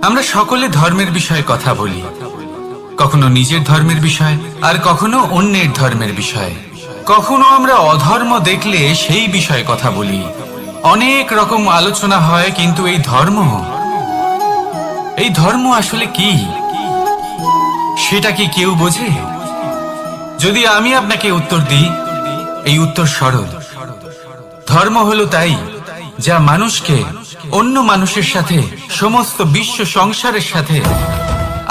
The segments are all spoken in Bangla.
আমরা সকলে ধর্মের বিষয়ে কথা বলি, কখনো নিজের ধর্মের বিষয় আর কখনো অন্যের ধর্মের বিষয়। কখনো আমরা অধর্ম দেখলে সেই বিষয়ে কথা বলি। অনেক রকম আলোচনা হয়, কিন্তু এই ধর্ম আসলে কি, সেটা কি কেউ বোঝে? যদি আমি আপনাকে উত্তর দিই, এই উত্তর সরল। ধর্ম হলো তাই যা মানুষকে অন্য মানুষের সাথে, সমস্ত বিশ্ব সংসারের সাথে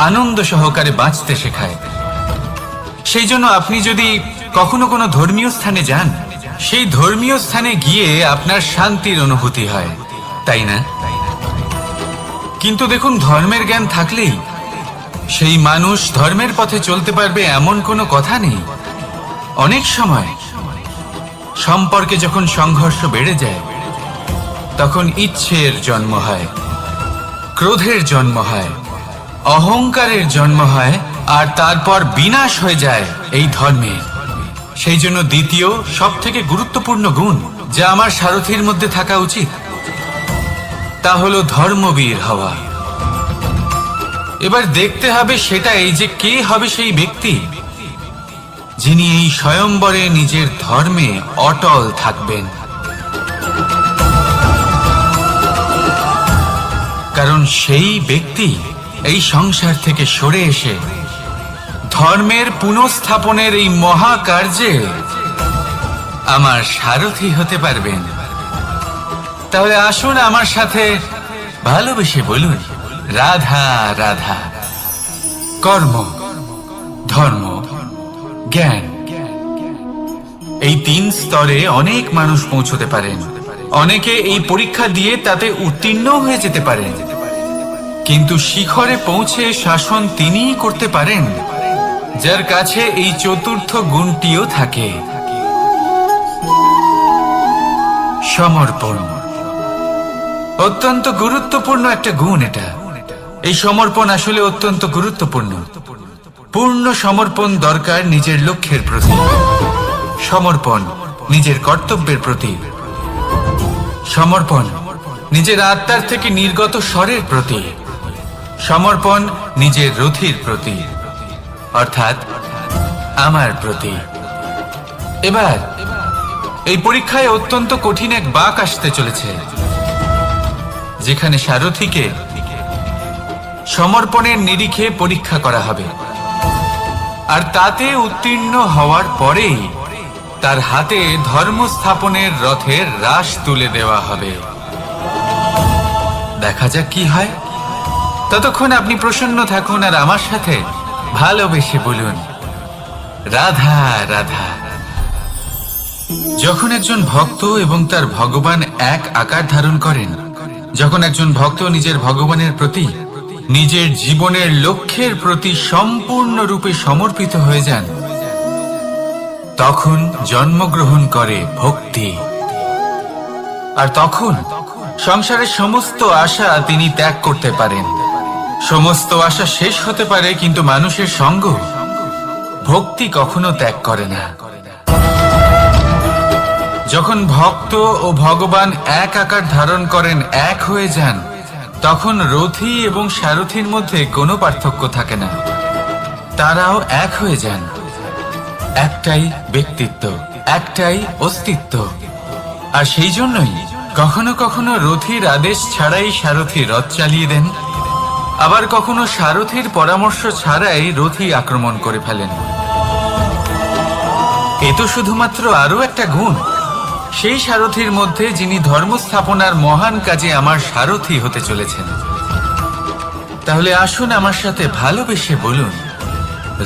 আনন্দ সহকারে বাঁচতে শেখায়। সেই জন্য আপনি যদি কখনো কোনো ধর্মীয় স্থানে যান, সেই ধর্মীয় স্থানে গিয়ে আপনার শান্তির অনুভূতি হয়, তাই না? কিন্তু দেখুন, ধর্মের জ্ঞান থাকলেই সেই মানুষ ধর্মের পথে চলতে পারবে এমন কোনো কথা নেই। অনেক সময় সম্পর্কে যখন সংঘর্ষ বেড়ে যায়, তখন ইচ্ছের জন্ম হয়, ক্রোধের জন্ম হয়, অহংকারের জন্ম হয়, আর তারপর বিনাশ হয়ে যায় এই ধর্মে। সেই জন্য দ্বিতীয় সব থেকে গুরুত্বপূর্ণ গুণ যা আমার সারথীর মধ্যে থাকা উচিত, তা হলো ধর্মবীর হওয়া। এবার দেখতে হবে সেটা এই যে কে হবে সেই ব্যক্তি যিনি এই স্বয়ম্বরে নিজের ধর্মে অটল থাকবেন। কারণ সেই ব্যক্তি এই সংসার থেকে সরে এসে ধর্মের পুনঃস্থাপনের এই মহাকার্যে আমার সারথি হতে পারবেন। তাহলে আসুন আমার সাথে ভালোবেসে বলুন, রাধা রাধা। কর্ম, ধর্ম, জ্ঞান, এই 3 স্তরে অনেক মানুষ পৌঁছতে পারেন। অনেকে এই পরীক্ষা দিয়ে তাতে উত্তীর্ণ হয়ে যেতে পারেন, কিন্তু শিখরে পৌঁছে শাসন তিনিই করতে পারেন যার কাছে এই চতুর্থ গুণটিও থাকে, সমর্পণ। অত্যন্ত গুরুত্বপূর্ণ একটা গুণ এটা। এই সমর্পণ আসলে অত্যন্ত গুরুত্বপূর্ণ। পূর্ণ সমর্পণ দরকার নিজের লক্ষ্যের প্রতি, সমর্পণ নিজের কর্তব্যের প্রতি, সমর্পণ নিজের আত্মার থেকে নির্গত স্বরের প্রতি, সমর্পণ নিজের রথির প্রতি, অর্থাৎ আমার প্রতি। এবার এই পরীক্ষায় অত্যন্ত কঠিন এক বাঁক আসতে চলেছে, যেখানে সারথীকে সমর্পণের নিরিখে পরীক্ষা করা হবে, আর তাতে উত্তীর্ণ হওয়ার পরেই তার হাতে ধর্ম স্থাপনের রথের রাশ তুলে দেওয়া হবে। দেখা যাক কি হয়। ততক্ষণ আপনি প্রসন্ন থাকুন আর আমার সাথে ভালোবেসে বলুন, রাধা রাধা। যখন একজন ভক্ত এবং তার ভগবান এক আকার ধারণ করেন, যখন একজন ভক্ত নিজের ভগবানের প্রতি, নিজের জীবনের লক্ষ্যের প্রতি সম্পূর্ণরূপে সমর্পিত হয়ে যান, তখন জন্মগ্রহণ করে ভক্তি। আর তখন সংসারের সমস্ত আশা তিনি ত্যাগ করতে পারেন। সমস্ত আশা শেষ হতে পারে, কিন্তু মানুষের সঙ্গ ভক্তি কখনো ত্যাগ করে না। যখন ভক্ত ও ভগবান এক আকার ধারণ করেন, এক হয়ে যান, তখন রথী এবং সারথীর মধ্যে কোনো পার্থক্য থাকে না। তারাও এক হয়ে যান। একটাই ব্যক্তিত্ব, একটাই অস্তিত্ব। আর সেই জন্যই কখনো কখনো রথীর আদেশ ছাড়াই সারথী রথ চালিয়ে দেন, আবার কখনো সারথীর পরামর্শ ছাড়াই রথী আক্রমণ করে ফেলেন। এ তো শুধুমাত্র আরো একটা গুণ সেই সারথীর মধ্যে যিনি ধর্ম স্থাপনার মহান কাজে আমার সারথী হতে চলেছেন। তাহলে আসুন আমার সাথে ভালোবেসে বলুন,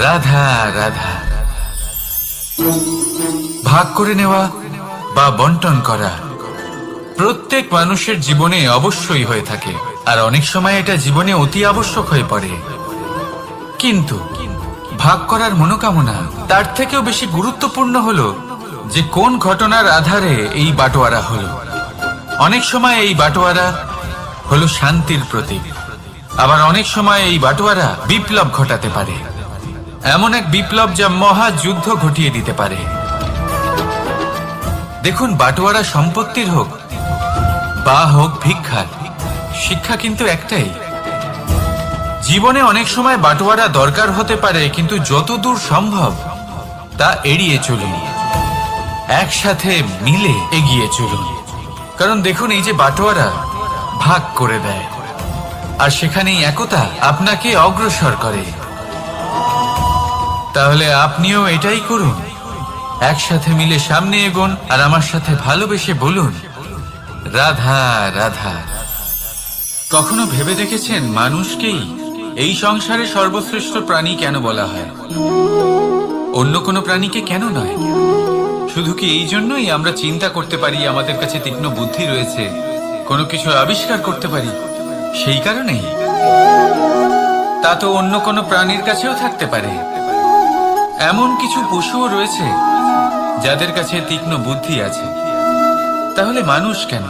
রাধা রাধা। ভাগ করে নেওয়া বা বন্টন করা প্রত্যেক মানুষের জীবনে অবশ্যই হয়ে থাকে, আর অনেক সময় এটা জীবনে অতি আবশ্যক হয়ে পড়ে। কিন্তু ভাগ করার মনোকামনা তার থেকেও বেশি গুরুত্বপূর্ণ হলো যে কোন ঘটনার আধারে এই বাটোয়ারা হলো। অনেক সময় এই বাটোয়ারা হলো শান্তির প্রতীক, আবার অনেক সময় এই বাটোয়ারা বিপ্লব ঘটাতে পারে, এমন এক বিপ্লব যা মহাযুদ্ধ ঘটিয়ে দিতে পারে। দেখুন, বাটোয়ারা সম্পত্তির হোক বা হোক ভিক্ষার, শিক্ষা কিন্তু একটাই, জীবনে অনেক সময় বাটোয়ারা দরকার হতে পারে, কিন্তু যতদূর সম্ভব তা এড়িয়ে চলুন, একসাথে মিলে এগিয়ে চলুন। কারণ দেখুন, এই যে বাটোয়ারা ভাগ করে দেয়, আর সেখানেই একতা আপনাকে অগ্রসর করে। তাহলে আপনিও এটাই করুন, একসাথে মিলে সামনে এগোন, আর আমার সাথে ভালোবেসে বলুন, রাধা রাধা। কখনো ভেবে দেখেছেন মানুষকেই এই সংসারে সর্বশ্রেষ্ঠ প্রাণী কেন বলা হয়? অন্য কোনো প্রাণীকে কেন নয়? শুধু কি এই জন্যই আমরা চিন্তা করতে পারি, আমাদের কাছে তীক্ষ্ণ বুদ্ধি রয়েছে, কোনো কিছু আবিষ্কার করতে পারি, সেই কারণেই? তা তো অন্য কোনো প্রাণীর কাছেও থাকতে পারে। এমন কিছু পশুও রয়েছে যাদের কাছে তীক্ষ্ণ বুদ্ধি আছে। তাহলে মানুষ কেন?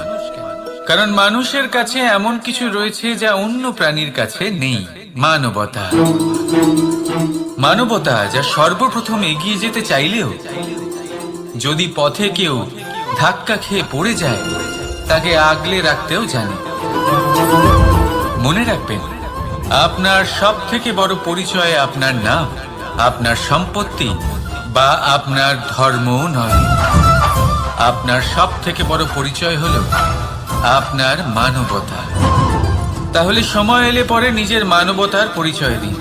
কারণ মানুষের কাছে এমন কিছু রয়েছে যা অন্য প্রাণীর কাছে নেই। মানবতা। মানবতা যা সর্বপ্রথম এগিয়ে যেতে চাইলেও যদি পথে কেউ ধাক্কা খেয়ে পড়ে যায়, তাকে আগলে রাখতেও জানে। মনে রাখবেন, আপনার সব থেকে বড় পরিচয় আপনার নাম, আপনার সম্পত্তি বা আপনার ধর্মও নয়। আপনার সব থেকে বড় পরিচয় হলো আপনার মানবতা। তাহলে সময় এলে পরে নিজের মানবতার পরিচয় দিন।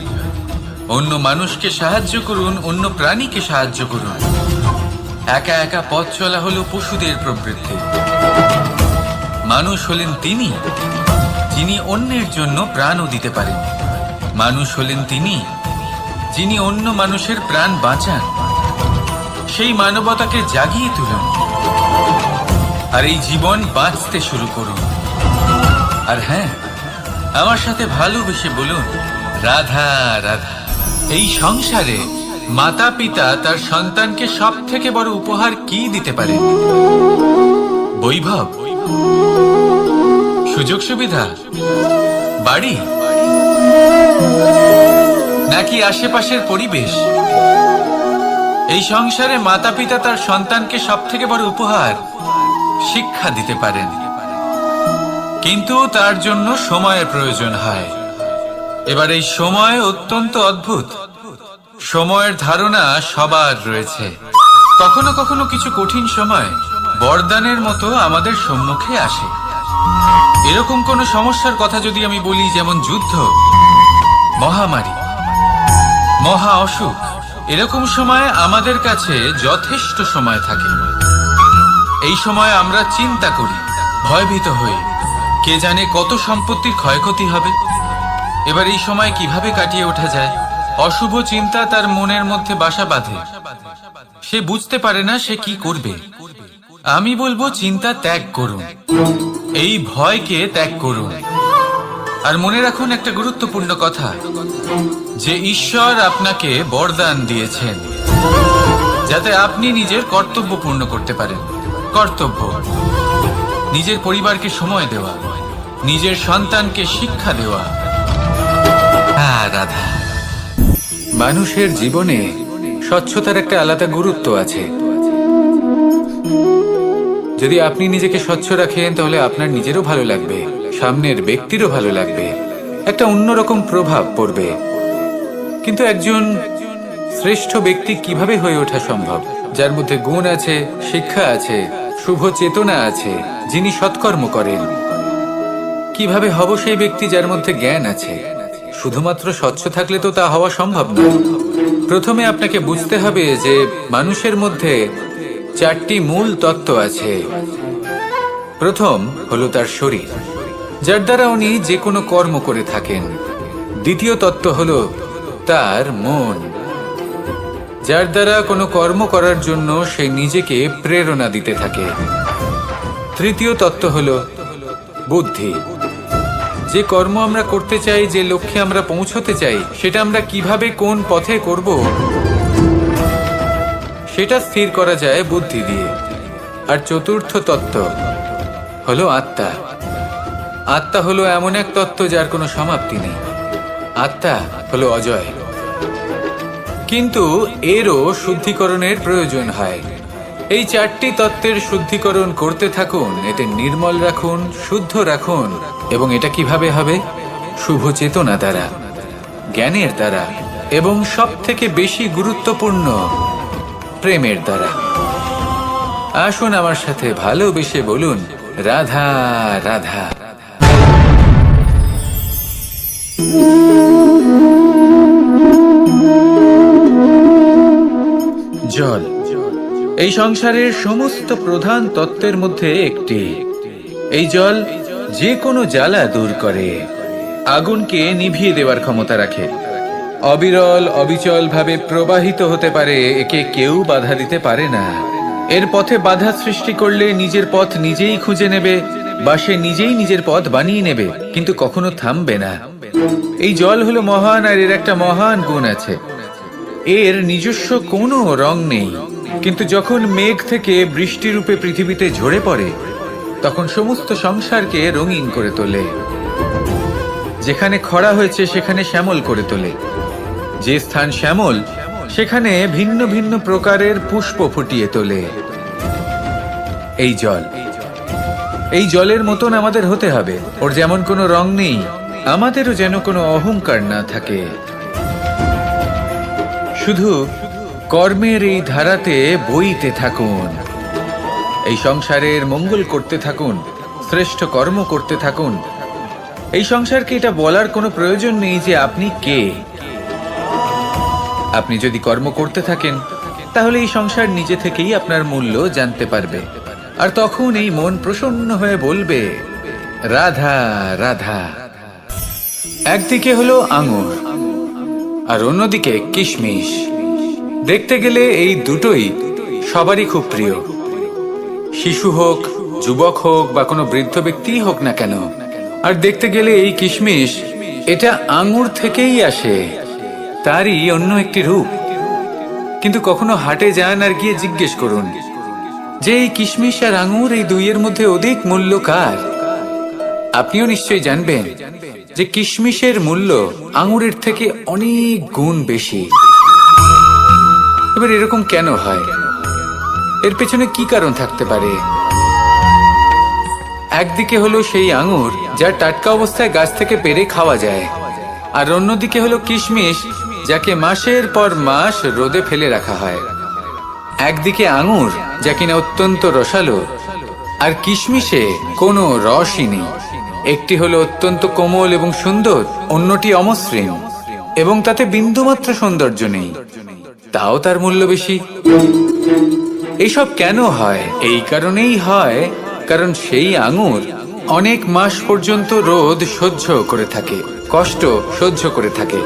অন্য মানুষকে সাহায্য করুন, অন্য প্রাণীকে সাহায্য করুন। একা একা পথ চলা হলো পশুদের প্রবৃত্তি। মানুষ হলেন তিনি যিনি অন্যের জন্য প্রাণও দিতে পারেন। মানুষ হলেন তিনি যিনি অন্য মানুষের প্রাণ বাঁচান। সেই মানবতাকে জাগিয়ে তুলুন, আর এই জীবন বাঁচতে শুরু করুন। আর হ্যাঁ, আমার সাথে ভালোবেসে বলুন, রাধা রাধা। এই সংসারে মাতা পিতা তার সন্তানকে সব থেকে বড় উপহার কি দিতে পারে? বৈভব, সুযোগ সুবিধা, বাড়ি, নাকি আশেপাশের পরিবেশ? এই সংসারে মাতা পিতা তার সন্তানকে সব থেকে বড় উপহার শিক্ষা দিতে পারেন, কিন্তু তার জন্য সময়ের প্রয়োজন হয়। এবার এই সময় অত্যন্ত অদ্ভুত। সময়ের ধারণা সবার রয়েছে। কখনো কখনো কিছু কঠিন সময় বরদানের মতো আমাদের সম্মুখে আসে। এরকম কোন সমস্যার কথা যদি আমি বলি, যেমন যুদ্ধ, মহামারী, মহা অসুখ, এরকম সময় আমাদের কাছে যথেষ্ট সময় থাকে। এই সময় আমরা চিন্তা করি, ভয়ভীত হই, কে জানে কত সম্পত্তির ক্ষয়ক্ষতি হবে। এবার এই সময় কিভাবে কাটিয়ে ওঠা যায়? অশুভ চিন্তা তার মনের মধ্যে বাসা বাঁধে। সে বুঝতে পারে না সে কি করবে। আমি বলবো, চিন্তা ত্যাগ করুন, এই ভয়কে ত্যাগ করুন। আর মনে রাখুন একটা গুরুত্বপূর্ণ কথা, যে ঈশ্বর আপনাকে বরদান দিয়েছেন যাতে আপনি নিজের কর্তব্য পূর্ণ করতে পারেন। কর্তব্য, নিজের পরিবারকে সময় দেওয়া, নিজের সন্তানকে শিক্ষা দেওয়া। হ্যাঁ রাধা। মানুষের জীবনে স্বচ্ছতার একটা আলাদা গুরুত্ব আছে। যদি আপনি নিজেকে স্বচ্ছ রাখেন, তাহলে আপনার নিজেরও ভালো লাগবে, সামনের ব্যক্তিরও ভালো লাগবে, একটা অন্যরকম প্রভাব পড়বে। কিন্তু একজন শ্রেষ্ঠ ব্যক্তি কিভাবে হয়ে ওঠা সম্ভব? যার মধ্যে গুণ আছে, শিক্ষা আছে, শুভ চেতনা আছে, যিনি সৎকর্ম করেন। কিভাবে হব সেই ব্যক্তি যার মধ্যে জ্ঞান আছে? শুধুমাত্র স্বচ্ছ থাকলে তো তা হওয়া সম্ভব নয়। প্রথমে আপনাকে বুঝতে হবে যে মানুষের মধ্যে চারটি মূল তত্ত্ব আছে। প্রথম হলো তার শরীর, যার দ্বারা উনি যে কোনো কর্ম করে থাকেন। দ্বিতীয় তত্ত্ব হলো তার মন, যার দ্বারা কোনো কর্ম করার জন্য সে নিজেকে প্রেরণা দিতে থাকে। তৃতীয় তত্ত্ব হলো বুদ্ধি, যে কর্ম আমরা করতে চাই, যে লক্ষ্যে আমরা পৌঁছতে চাই, সেটা আমরা কিভাবে কোন পথে করব সেটা স্থির করা যায় বুদ্ধি দিয়ে। আর চতুর্থ তত্ত্ব হলো আত্মা। আত্মা হলো এমন এক তত্ত্ব যার কোনো সমাপ্তি নেই। আত্মা হলো অজয়, কিন্তু এরও শুদ্ধিকরণের প্রয়োজন হয়। এই চারটি তত্ত্বের শুদ্ধিকরণ করতে থাকুন, এতে নির্মল রাখুন, শুদ্ধ রাখুন। এবং এটা কিভাবে হবে? শুভ চেতনা দ্বারা। জ্ঞানের দ্বারা এবং সবথেকে বেশি গুরুত্বপূর্ণ প্রেমের দ্বারা। আসুন আমার সাথে ভালোবেসে বলুন, রাধা রাধা। জল এই সংসারের সমস্ত প্রধান তত্ত্বের মধ্যে একটি। এই জল যে কোনো জ্বালা দূর করে, আগুনকে নিভিয়ে দেওয়ার ক্ষমতা রাখে, অবিরল অবিচল ভাবে প্রবাহিত হতে পারে, একে কেউ বাধা দিতে পারে না। এর পথে বাধা সৃষ্টি করলে নিজের পথ নিজেই খুঁজে নেবে বা সে নিজেই নিজের পথ বানিয়ে নেবে, কিন্তু কখনো থামবে না। এই জল হলো মহান, আর এর একটা মহান গুণ আছে, এর নিজস্ব কোনো রং নেই। কিন্তু যখন মেঘ থেকে বৃষ্টি রূপে পৃথিবীতে ঝরে পড়ে, তখন সমস্ত সংসারকে রঙিন করে তোলে। যেখানে খরা হয়েছে সেখানে শ্যামল করে তোলে, যে স্থান শ্যামল সেখানে ভিন্ন ভিন্ন প্রকারের পুষ্প ফুটিয়ে তোলে। এই জল, এই জলের মতন আমাদের হতে হবে। ওর যেমন কোনো রং নেই, আমাদেরও যেন কোনো অহংকার না থাকে। শুধু কর্মের এই ধারাতে বইতে থাকুন, এই সংসারের মঙ্গল করতে থাকুন, শ্রেষ্ঠ কর্ম করতে থাকুন। এই সংসারকে এটা বলার কোনো প্রয়োজন নেই যে আপনি কে। আপনি যদি কর্ম করতে থাকেন, তাহলে এই সংসার নিজে থেকেই আপনার মূল্য জানতে পারবে, আর তখন এই মন প্রসন্ন হয়ে বলবে, রাধা রাধা। একদিকে হলো আঙুর আর অন্যদিকে কিশমিশ। দেখতে গেলে এই দুটোই সবারই খুব প্রিয়, শিশু হোক, যুবক হোক বা কোনো বৃদ্ধ ব্যক্তিই হোক না কেন। আর দেখতে গেলে এই কিশমিশ, এটা আঙুর থেকেই আসে, তারই অন্য একটি রূপ। কিন্তু কখনো হাটে যান আর গিয়ে জিজ্ঞেস করুন যে এই কিশমিশ আর আঙুর, এই দুইয়ের মধ্যে অধিক মূল্য কার? আপনিও নিশ্চয়ই জানবেন যে কিশমিশের মূল্য আঙুরের থেকে অনেক গুণ বেশি। এবার এরকম কেন হয়? এর পেছনে কি কারণ থাকতে পারে? একদিকে হলো সেই আঙুর যা টাটকা অবস্থায় গাছ থেকে পেড়ে খাওয়া যায়, আর অন্যদিকে হলো কিশমিশ যাকে মাসের পর মাস রোদে ফেলে রাখা হয়। একদিকে আঙুর যা কিনা অত্যন্ত রসালো, আর কিশমিশে কোনো রসই নেই। একটি হলো অত্যন্ত কোমল এবং সুন্দর, অন্যটি অমসৃণ এবং তাতে বিন্দুমাত্র সৌন্দর্য নেই, তাও তার মূল্য বেশি। এইসব কেন হয়? এই কারণেই হয় কারণ সেই আঙুর অনেক মাস পর্যন্ত রোদ সহ্য করে থাকে, কষ্ট সহ্য করে থাকে,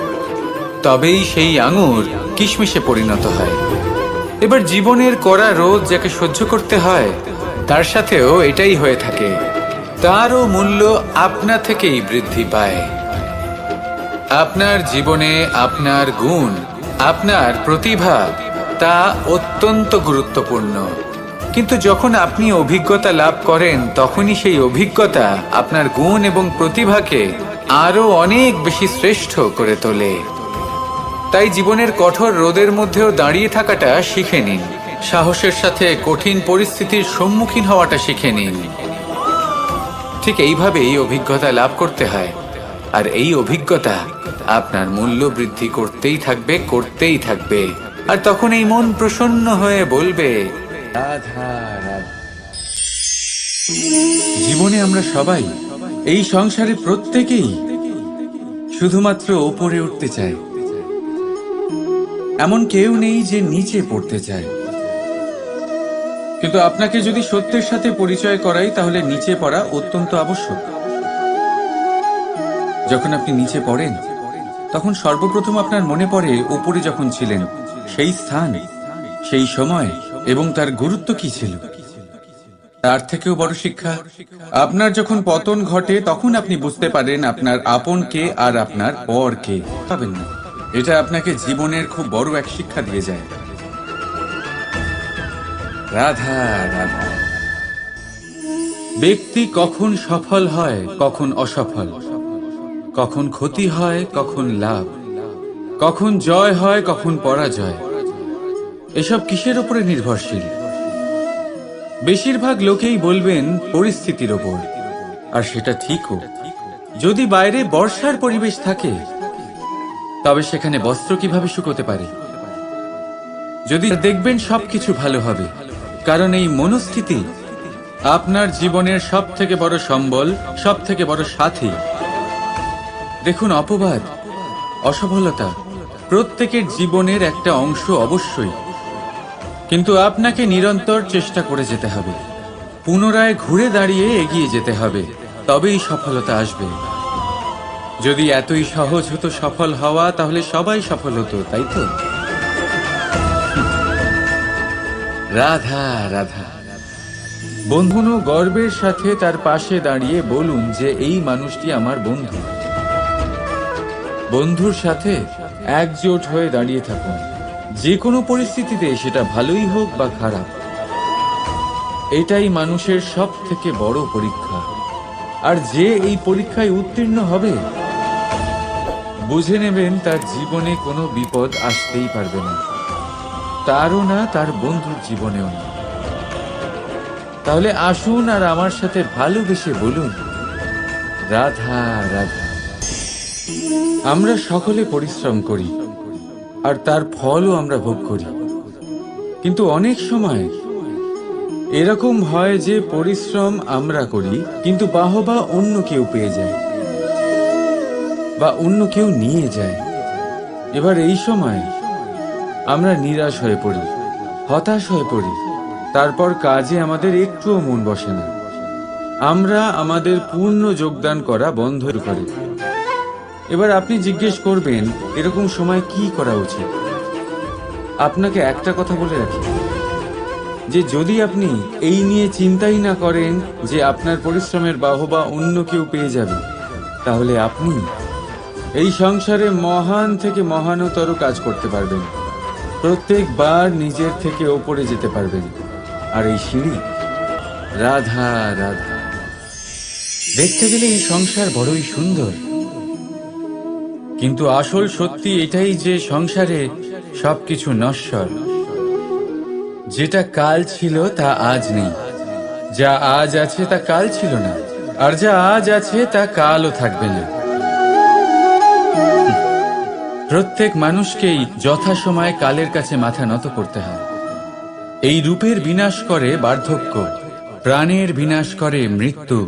তবেই সেই আঙুর কিশমিশে পরিণত হয়। এবার জীবনের কড়া রোদ যাকে সহ্য করতে হয়, তার সাথেও এটাই হয়ে থাকে, তারও মূল্য আপনা থেকেই বৃদ্ধি পায়। আপনার জীবনে আপনার গুণ, আপনার প্রতিভা, তা অত্যন্ত গুরুত্বপূর্ণ। কিন্তু যখন আপনি অভিজ্ঞতা লাভ করেন, তখনই সেই অভিজ্ঞতা আপনার গুণ এবং প্রতিভাকে আরো অনেক বেশি শ্রেষ্ঠ করে তোলে। তাই জীবনের কঠোর রোদের মধ্যেও দাঁড়িয়ে থাকাটা শিখে নিন, সাহসের সাথে কঠিন পরিস্থিতির সম্মুখীন হওয়াটা শিখে নিন। ঠিক এইভাবেই অভিজ্ঞতা লাভ করতে হয়, আর এই অভিজ্ঞতা আপনার মূল্য বৃদ্ধি করতেই থাকবে, করতেই থাকবে। আর তখন এই মন প্রসন্ন হয়ে বলবে, রাধা রাধা। জীবনে আমরা সবাই, এই সংসারে প্রত্যেকেই শুধুমাত্র ওপরে উঠতে চায়। এমন কেউ নেই যে নিচে পড়তে চায়। কিন্তু আপনাকে যদি সত্যের সাথে পরিচয় করাই, তাহলে নিচে পড়া অত্যন্ত আবশ্যক। যখন আপনি নিচে পড়েন, তখন সর্বপ্রথম আপনার মনে পড়ে উপরে যখন ছিলেন, সেই স্থান, সেই সময় এবং তার গুরুত্ব কি ছিল। তার থেকেও বড় শিক্ষা, আপনার যখন পতন ঘটে, তখন আপনি বুঝতে পারেন আপনার আপন কে আর আপনার পর কে। পাবেন না, এটা আপনাকে জীবনের খুব বড় এক শিক্ষা দিয়ে যায়। রাধা রাধা। ব্যক্তি কখন সফল হয়, কখন অসফল, কখন ক্ষতি হয়, কখন লাভ, কখন জয় হয়, কখন পরাজয়, এসব কিসের উপরে নির্ভরশীল? বেশিরভাগ লোকেই বলবেন পরিস্থিতির ওপর, আর সেটা ঠিকও। যদি বাইরে বর্ষার পরিবেশ থাকে, তবে সেখানে বস্ত্র কিভাবে শুকোতে পারে? যদি দেখবেন সবকিছু ভালো হবে, কারণ এই মনস্থিতি আপনার জীবনের সব থেকে বড় সম্বল, সব থেকে বড় সাথী। দেখুন, অপবাদ, অসফলতা প্রত্যেকের জীবনের একটা অংশ অবশ্যই, কিন্তু আপনাকে নিরন্তর চেষ্টা করে যেতে হবে, পুনরায় ঘুরে দাঁড়িয়ে এগিয়ে যেতে হবে, তবেই সফলতা আসবে। যদি এতই সহজ হতো সফল হওয়া, তাহলে সবাই সফল হতো, তাই তো? রাধা রাধা। বন্ধুনো, গর্বের সাথে তার পাশে দাঁড়িয়ে বলুন যে এই মানুষটি আমার বন্ধু। বন্ধুর সাথে একজোট হয়ে দাঁড়িয়ে থাকুন, যে কোনো পরিস্থিতিতে, সেটা ভালোই হোক বা খারাপ। এটাই মানুষের সব থেকে বড় পরীক্ষা। আর যে এই পরীক্ষায় উত্তীর্ণ হবে, বুঝে নেবেন তার জীবনে কোনো বিপদ আসতেই পারবে না, তারও না, তার বন্ধুর জীবনেও না। তাহলে আসুন আর আমার সাথে ভালোবেসে বলুন, রাধা রাধা। আমরা সকলে পরিশ্রম করি, আর তার ফলও আমরা ভোগ করি, কিন্তু অনেক সময় এরকম হয় যে পরিশ্রম আমরা করি, কিন্তু বাহবা অন্য কেউ পেয়ে যায় বা অন্য কেউ নিয়ে যায়। এবার এই সময় আমরা নিরাশ হয়ে পড়ি, হতাশ হয়ে পড়ি, তারপর কাজে আমাদের একটুও মন বসে না, আমরা আমাদের পূর্ণ যোগদান করা বন্ধ করি। এবার আপনি জিজ্ঞেস করবেন, এরকম সময় কি করা উচিত? আপনাকে একটা কথা বলে রাখি, যে যদি আপনি এই নিয়ে চিন্তাই না করেন যে আপনার পরিশ্রমের বাহবা অন্য কেউ পেয়ে যাবে, তাহলে আপনি এই সংসারে মহান থেকে মহানতর কাজ করতে পারবেন, প্রত্যেকবার নিজের থেকে ওপরে যেতে পারবেন। আর এই সিঁড়ি, রাধা রাধা। দেখতে গেলে এই সংসার বড়ই সুন্দর, কিন্তু আসল সত্যি এটাই যে সংসারে সবকিছু নশ্বর। যেটা কাল ছিল তা আজ নেই, যা আজ আছে তা কাল ছিল না, আর যা আজ আছে তা কালও থাকবে না। প্রত্যেক মানুষকেই যথাসময়ে কালের কাছে মাথা নত করতে হয়। এই রূপের বিনাশ করে বার্ধক্য, প্রাণের বিনাশ করে মৃত্যু,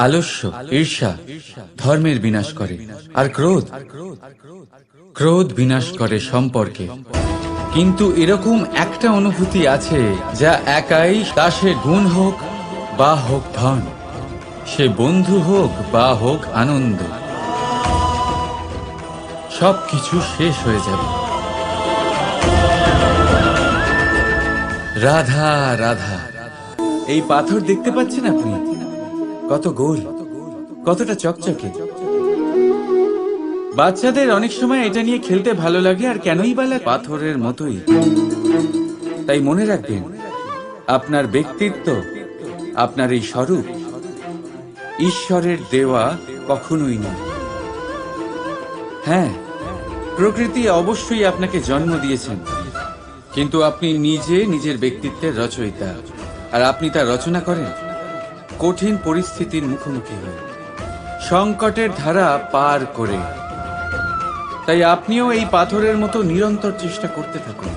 আলস্য, ঈর্ষা ধর্মের বিনাশ করে, আর ক্রোধ বিনাশ করে সম্পর্কে। কিন্তু এরকম একটা অনুভূতি আছে যা একাই, তা সে গুণ হোক বা হোক ধন, সে বন্ধু হোক বা হোক আনন্দ, সবকিছু শেষ হয়ে যাবে। রাধা রাধা। এই পাথর দেখতে পাচ্ছেন আপনি? কত গোল, কতটা চকচকে। বাচ্চাদের অনেক সময় এটা নিয়ে খেলতে ভালো লাগে, আর কেনই বা লাগে? পাথরের মতোই। তাই মনে রাখবেন, আপনার ব্যক্তিত্ব, আপনার এই স্বরূপ ঈশ্বরের দেওয়া কখনোই নয়। হ্যাঁ, প্রকৃতি অবশ্যই আপনাকে জন্ম দিয়েছেন, কিন্তু আপনি নিজে নিজের ব্যক্তিত্বের রচয়িতা, আর আপনি তা রচনা করেন কঠিন পরিস্থিতির মুখোমুখি হয়ে, সংকটের ধারা পার করে। তাই আপনিও এই পাথরের মতো নিরন্তর চেষ্টা করতে থাকুন,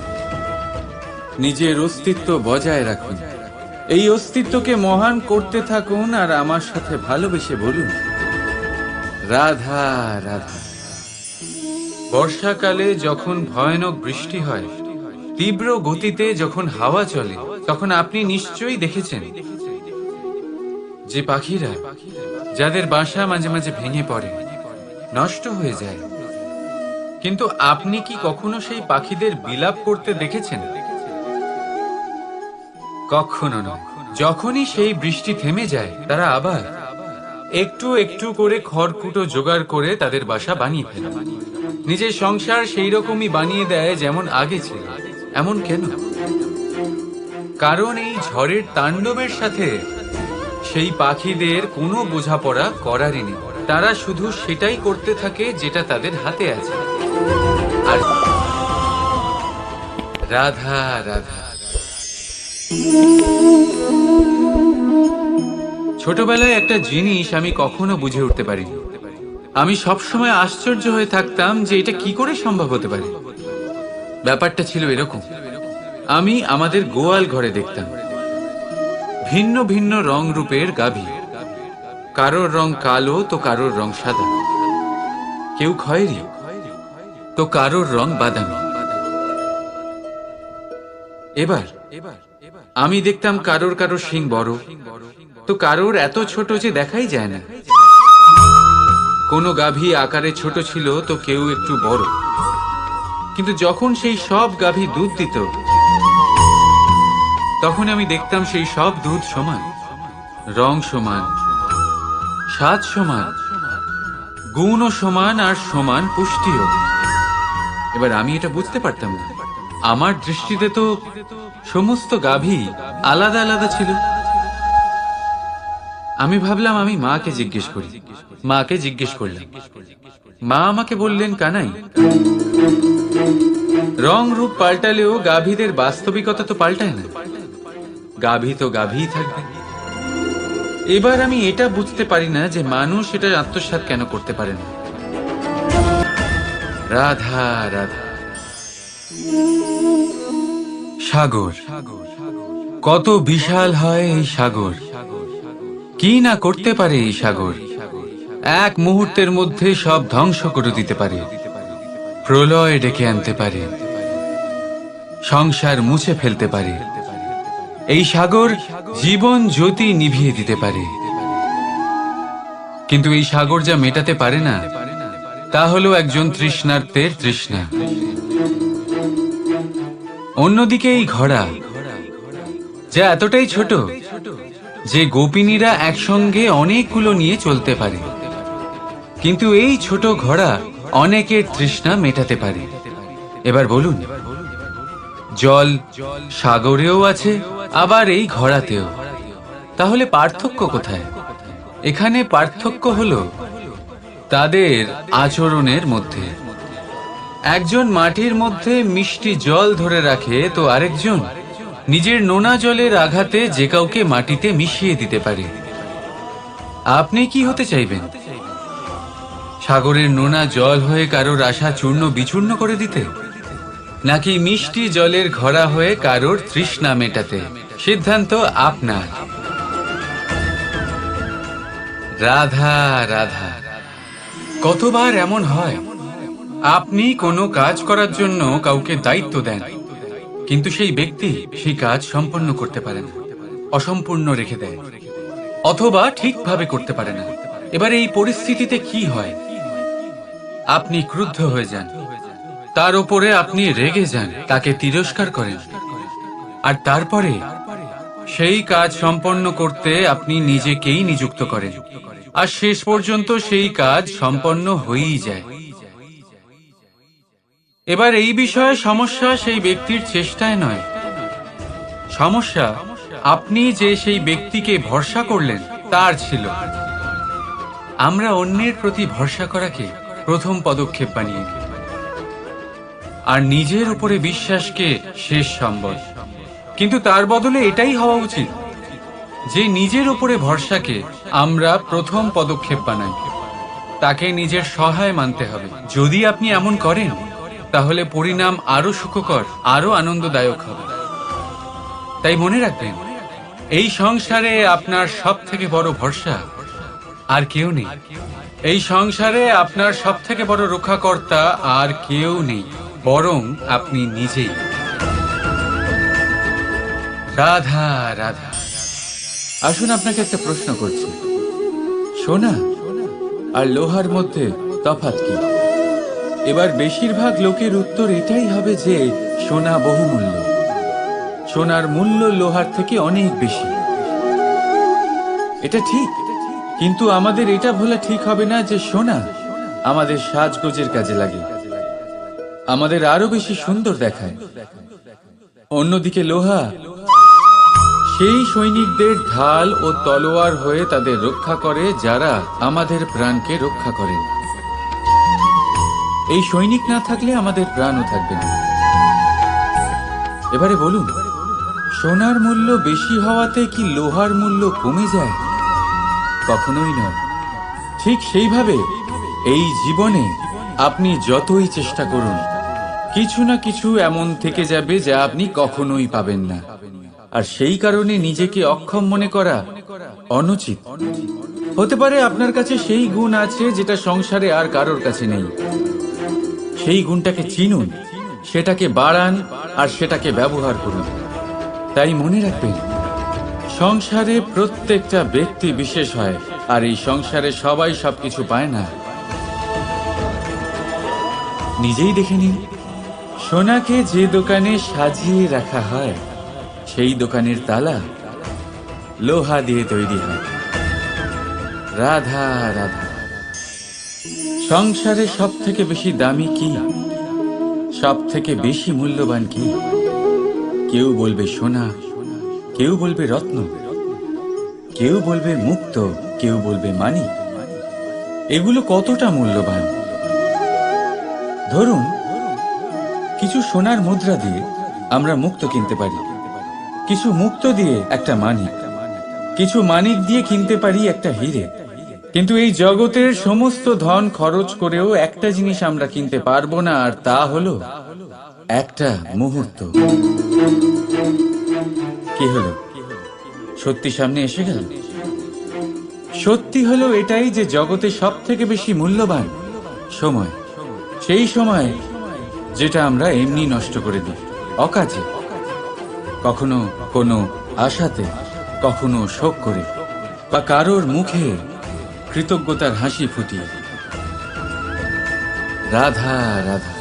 নিজের অস্তিত্ব বজায় রাখুন, এই অস্তিত্বকে মহান করতে থাকুন, আর আমার সাথে ভালোবেসে বলুন, রাধা রাধা। বর্ষাকালে যখন ভয়ানক বৃষ্টি হয়, তীব্র গতিতে যখন হাওয়া চলে, তখন আপনি নিশ্চয়ই দেখেছেন যে পাখিরা, যাদের বাসা মাঝে মাঝে ভেঙে পড়ে, নষ্ট হয়ে যায়। কিন্তু আপনি কি কখনো সেই পাখিদের বিলাপ করতে দেখেছেন? কখনো না। যখনই সেই বৃষ্টি থেমে যায়, তারা আবার একটু একটু করে খড়কুটো জোগাড় করে তাদের বাসা বানিয়ে ফেলে, নিজের সংসার সেই রকমই বানিয়ে দেয় যেমন আগে ছিল। এমন কেন? কারণ এই ঝড়ের তাণ্ডবের সাথে সেই পাখিদের কোনো বোঝাপড়া করারই নেই। তারা শুধু সেটাই করতে থাকে যেটা তাদের হাতে আছে। আর রাধা রাধা। ছোটবেলায় একটা জিনিস আমি কখনো বুঝে উঠতে পারিনি, আমি সবসময় আশ্চর্য হয়ে থাকতাম যে এটা কি করে সম্ভব হতে পারে। ব্যাপারটা ছিল এরকম, আমি আমাদের গোয়াল ঘরে দেখতাম ভিন্ন ভিন্ন রং রূপের গাভী। কারোর রং কালো তো কারোর রং সাদা, কেউ খয়েরি তো কারোর রং বাদামি। এবার আমি দেখতাম কারোর কারোর শিং বড় তো কারোর এত ছোট যে দেখাই যায় না। কোনো গাভী আকারে ছোট ছিল তো কেউ একটু বড়। কিন্তু যখন সেই সব গাভী দুধ দিত তখন আমি দেখতাম সেই সব দুধ সমান, রং সমান, স্বাদ সমান, গুণও সমান, আর সমান পুষ্টিও। এবার আমি এটা বুঝতে পারতাম না। আমার দৃষ্টিতে তো সমস্ত গাভী আলাদা আলাদা ছিল। আমি ভাবলাম আমি মাকে জিজ্ঞেস করি। মাকে জিজ্ঞেস করলাম। মা আমাকে বললেন, কানাই, রং রূপ পাল্টালেও গাভীদের বাস্তবিকতা তো পাল্টায় না। গাভী তো গাভীই থাকবে। এবার আমি এটা বুঝতে পারি না যে মানুষ এটা আত্মসাৎ কেন করতে পারে না। রাধা রাধা। সাগর, কত বিশাল হয় এই সাগর! কি না করতে পারে এই সাগর! এক মুহূর্তের মধ্যে সব ধ্বংস করে দিতে পারে, প্রলয় ডেকে আনতে পারে, সংসার মুছে ফেলতে পারে। এই সাগর জীবন জ্যোতি নিভিয়ে দিতে পারে। কিন্তু এই সাগর যা মেটাতে পারে না তা হলো একজন তৃষ্ণার্তের তৃষ্ণা। অন্যদিকে এই ঘোড়া, যা এতটাই ছোট যে গোপিনীরা একসঙ্গে অনেকগুলো নিয়ে চলতে পারে, কিন্তু এই ছোট ঘোড়া অনেকের তৃষ্ণা মেটাতে পারে। এবার বলুন, জল সাগরেও আছে, আবার এই ঘোড়াতেও। তাহলে পার্থক্য কোথায়? এখানে পার্থক্য হলো তাদের আচরণের মধ্যে। একজন মাটির মধ্যে মিষ্টি জল ধরে রাখে তো আরেকজন নিজের নোনা জলের আঘাতে যে কাউকে মাটিতে মিশিয়ে দিতে পারে। আপনি কি হতে চাইবেন? সাগরের নোনা জল হয়ে কারোর আশা চূর্ণ বিচূর্ণ করে দিতে, নাকি মিষ্টি জলের ঘোড়া হয়ে কারোর তৃষ্ণা মেটাতে? সিদ্ধান্ত আপনার। রাধা রাধা। কতবার এমন হয় আপনি কোনো কাজ করার জন্য কাউকে দায়িত্ব দেন, কিন্তু সেই ব্যক্তি সেই কাজ সম্পন্ন করতে পারে না, অসম্পূর্ণ রেখে দেয়, অথবা ঠিকভাবে করতে পারে না। এবার এই পরিস্থিতিতে কি হয়? আপনি ক্রুদ্ধ হয়ে যান, তার উপরে আপনি রেগে যান, তাকে তিরস্কার করেন, আর তারপরে সেই কাজ সম্পন্ন করতে আপনি নিজেকেই নিযুক্ত করেন, আর শেষ পর্যন্ত সেই কাজ সম্পন্ন হয়েই যায়। এবার এই বিষয়ে সমস্যা সেই ব্যক্তির চেষ্টায় নয়, সমস্যা আপনি যে সেই ব্যক্তিকে ভরসা করলেন তার ছিল। আমরা অন্যের প্রতি ভরসা করাকে প্রথম পদক্ষেপ বানিয়ে নিই, আর নিজের উপরে বিশ্বাসকে শেষ সম্বল। কিন্তু তার বদলে এটাই হওয়া উচিত যে নিজের উপরে ভরসাকে আমরা প্রথম পদক্ষেপ বানাই, তাকে নিজের সহায় মানতে হবে। যদি আপনি এমন করেন তাহলে পরিণাম আরো সুখকর, আরো আনন্দদায়ক হবে। তাই মনে রাখবেন, এই সংসারে আপনার সব থেকে বড় ভরসা আর কেউ নেই। এই সংসারে আপনার সব থেকে বড় রক্ষাকর্তা আর কেউ নেই, বরং আপনি নিজেই। রাধা রাধা। আসুন আপনাকে একটা প্রশ্ন করছি, সোনা আর লোহার মধ্যে তফাৎ কি? এবার বেশিরভাগ লোকের উত্তর এটাই হবে যে সোনা বহুমূল্য, সোনার মূল্য লোহার থেকে অনেক বেশি। এটা ঠিক, কিন্তু আমাদের এটা বলা ঠিক হবে না যে সোনা আমাদের সাজগোজের কাজে লাগে, আমাদের আরো বেশি সুন্দর দেখায়। অন্যদিকে লোহা সেই সৈনিকদের ঢাল ও তলোয়ার হয়ে তাদের রক্ষা করে যারা আমাদের প্রাণকে রক্ষা করেন। এই সৈনিক না থাকলে আমাদের প্রাণও থাকবে না। এবারে বলুন, সোনার মূল্য বেশি হওয়াতে কি লোহার মূল্য কমে যায়? কখনোই নয়। ঠিক সেইভাবে এই জীবনে আপনি যতই চেষ্টা করুন, কিছু না কিছু এমন থেকে যাবে যা আপনি কখনোই পাবেন না। আর সেই কারণে নিজেকে অক্ষম মনে করা অনুচিত। হতে পারে আপনার কাছে সেই গুণ আছে যেটা সংসারে আর কারোর কাছে নেই। সেই গুণটাকে চিনুন, সেটাকে বাড়ান আর সেটাকে ব্যবহার করুন। তাই মনে রাখবেন, সংসারে প্রত্যেকটা ব্যক্তি বিশেষ হয়, আর এই সংসারে সবাই সবকিছু পায় না। নিজেই দেখে নিন, সোনাকে যে দোকানে সাজিয়ে রাখা হয় সেই দোকানের তালা লোহা দিয়ে তৈরি হয়। রাধা রাধা। সংসারে সব থেকে বেশি দামি কি, সব থেকে বেশি মূল্যবান কি? কেউ বলবে সোনা, কেউ বলবে রত্ন, কেউ বলবে মুক্ত, কেউ বলবে মানিক। এগুলো কতটা মূল্যবান? ধরুন, কিছু সোনার মুদ্রা দিয়ে আমরা মুক্ত কিনতে পারি, কিছু মুক্ত দিয়ে একটা মানিক, কিছু মানিক দিয়ে কিনতে পারি একটা হীরে। কিন্তু এই জগতের সমস্ত ধন খরচ করেও একটা জিনিস আমরা কিনতে পারবো না, আর তা হলো একটা মুহূর্ত। কি হলো? সত্যি সামনে এসে গেল। সত্যি হলো এটাই যে জগতে সব থেকে বেশি মূল্যবান সময়। সেই সময় যেটা আমরা এমনি নষ্ট করে দিই, অকাজে, কখনো কোনো আশাতে, কখনো শোক করে, বা কারোর মুখে কৃতজ্ঞতার হাসি ফুটিয়ে। রাধা রাধা।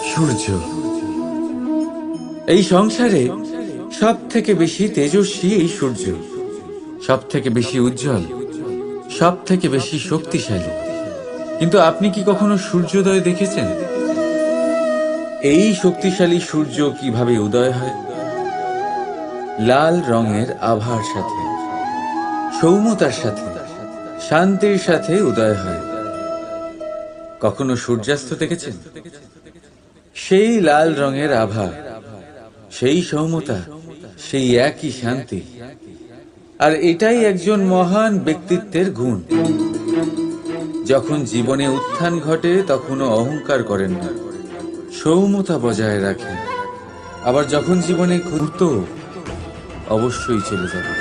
সূর্য এই সংসারে সব থেকে বেশি তেজস্বী এই সূর্য, সব থেকে বেশি উজ্জ্বল, সব থেকে বেশি শক্তিশালী। কিন্তু আপনি কি কখনো সূর্যোদয় দেখেছেন? এই শক্তিশালী সূর্য কিভাবে উদয় হয়? লাল রঙের আভার সাথে, সৌম্যতার সাথে, শান্তির সাথে উদয় হয়। কখনো সূর্যাস্ত দেখেছেন? সেই লাল রঙের আভা, সেই সৌম্যতা, সেই একই শান্তি। আর এটাই একজন মহান ব্যক্তিত্বের গুণ। যখন জীবনে উত্থান ঘটে তখনও অহংকার করেন না, সৌম্যতা বজায় রাখেন। আবার যখন জীবনে ঘুরত, অবশ্যই চলে যাবে।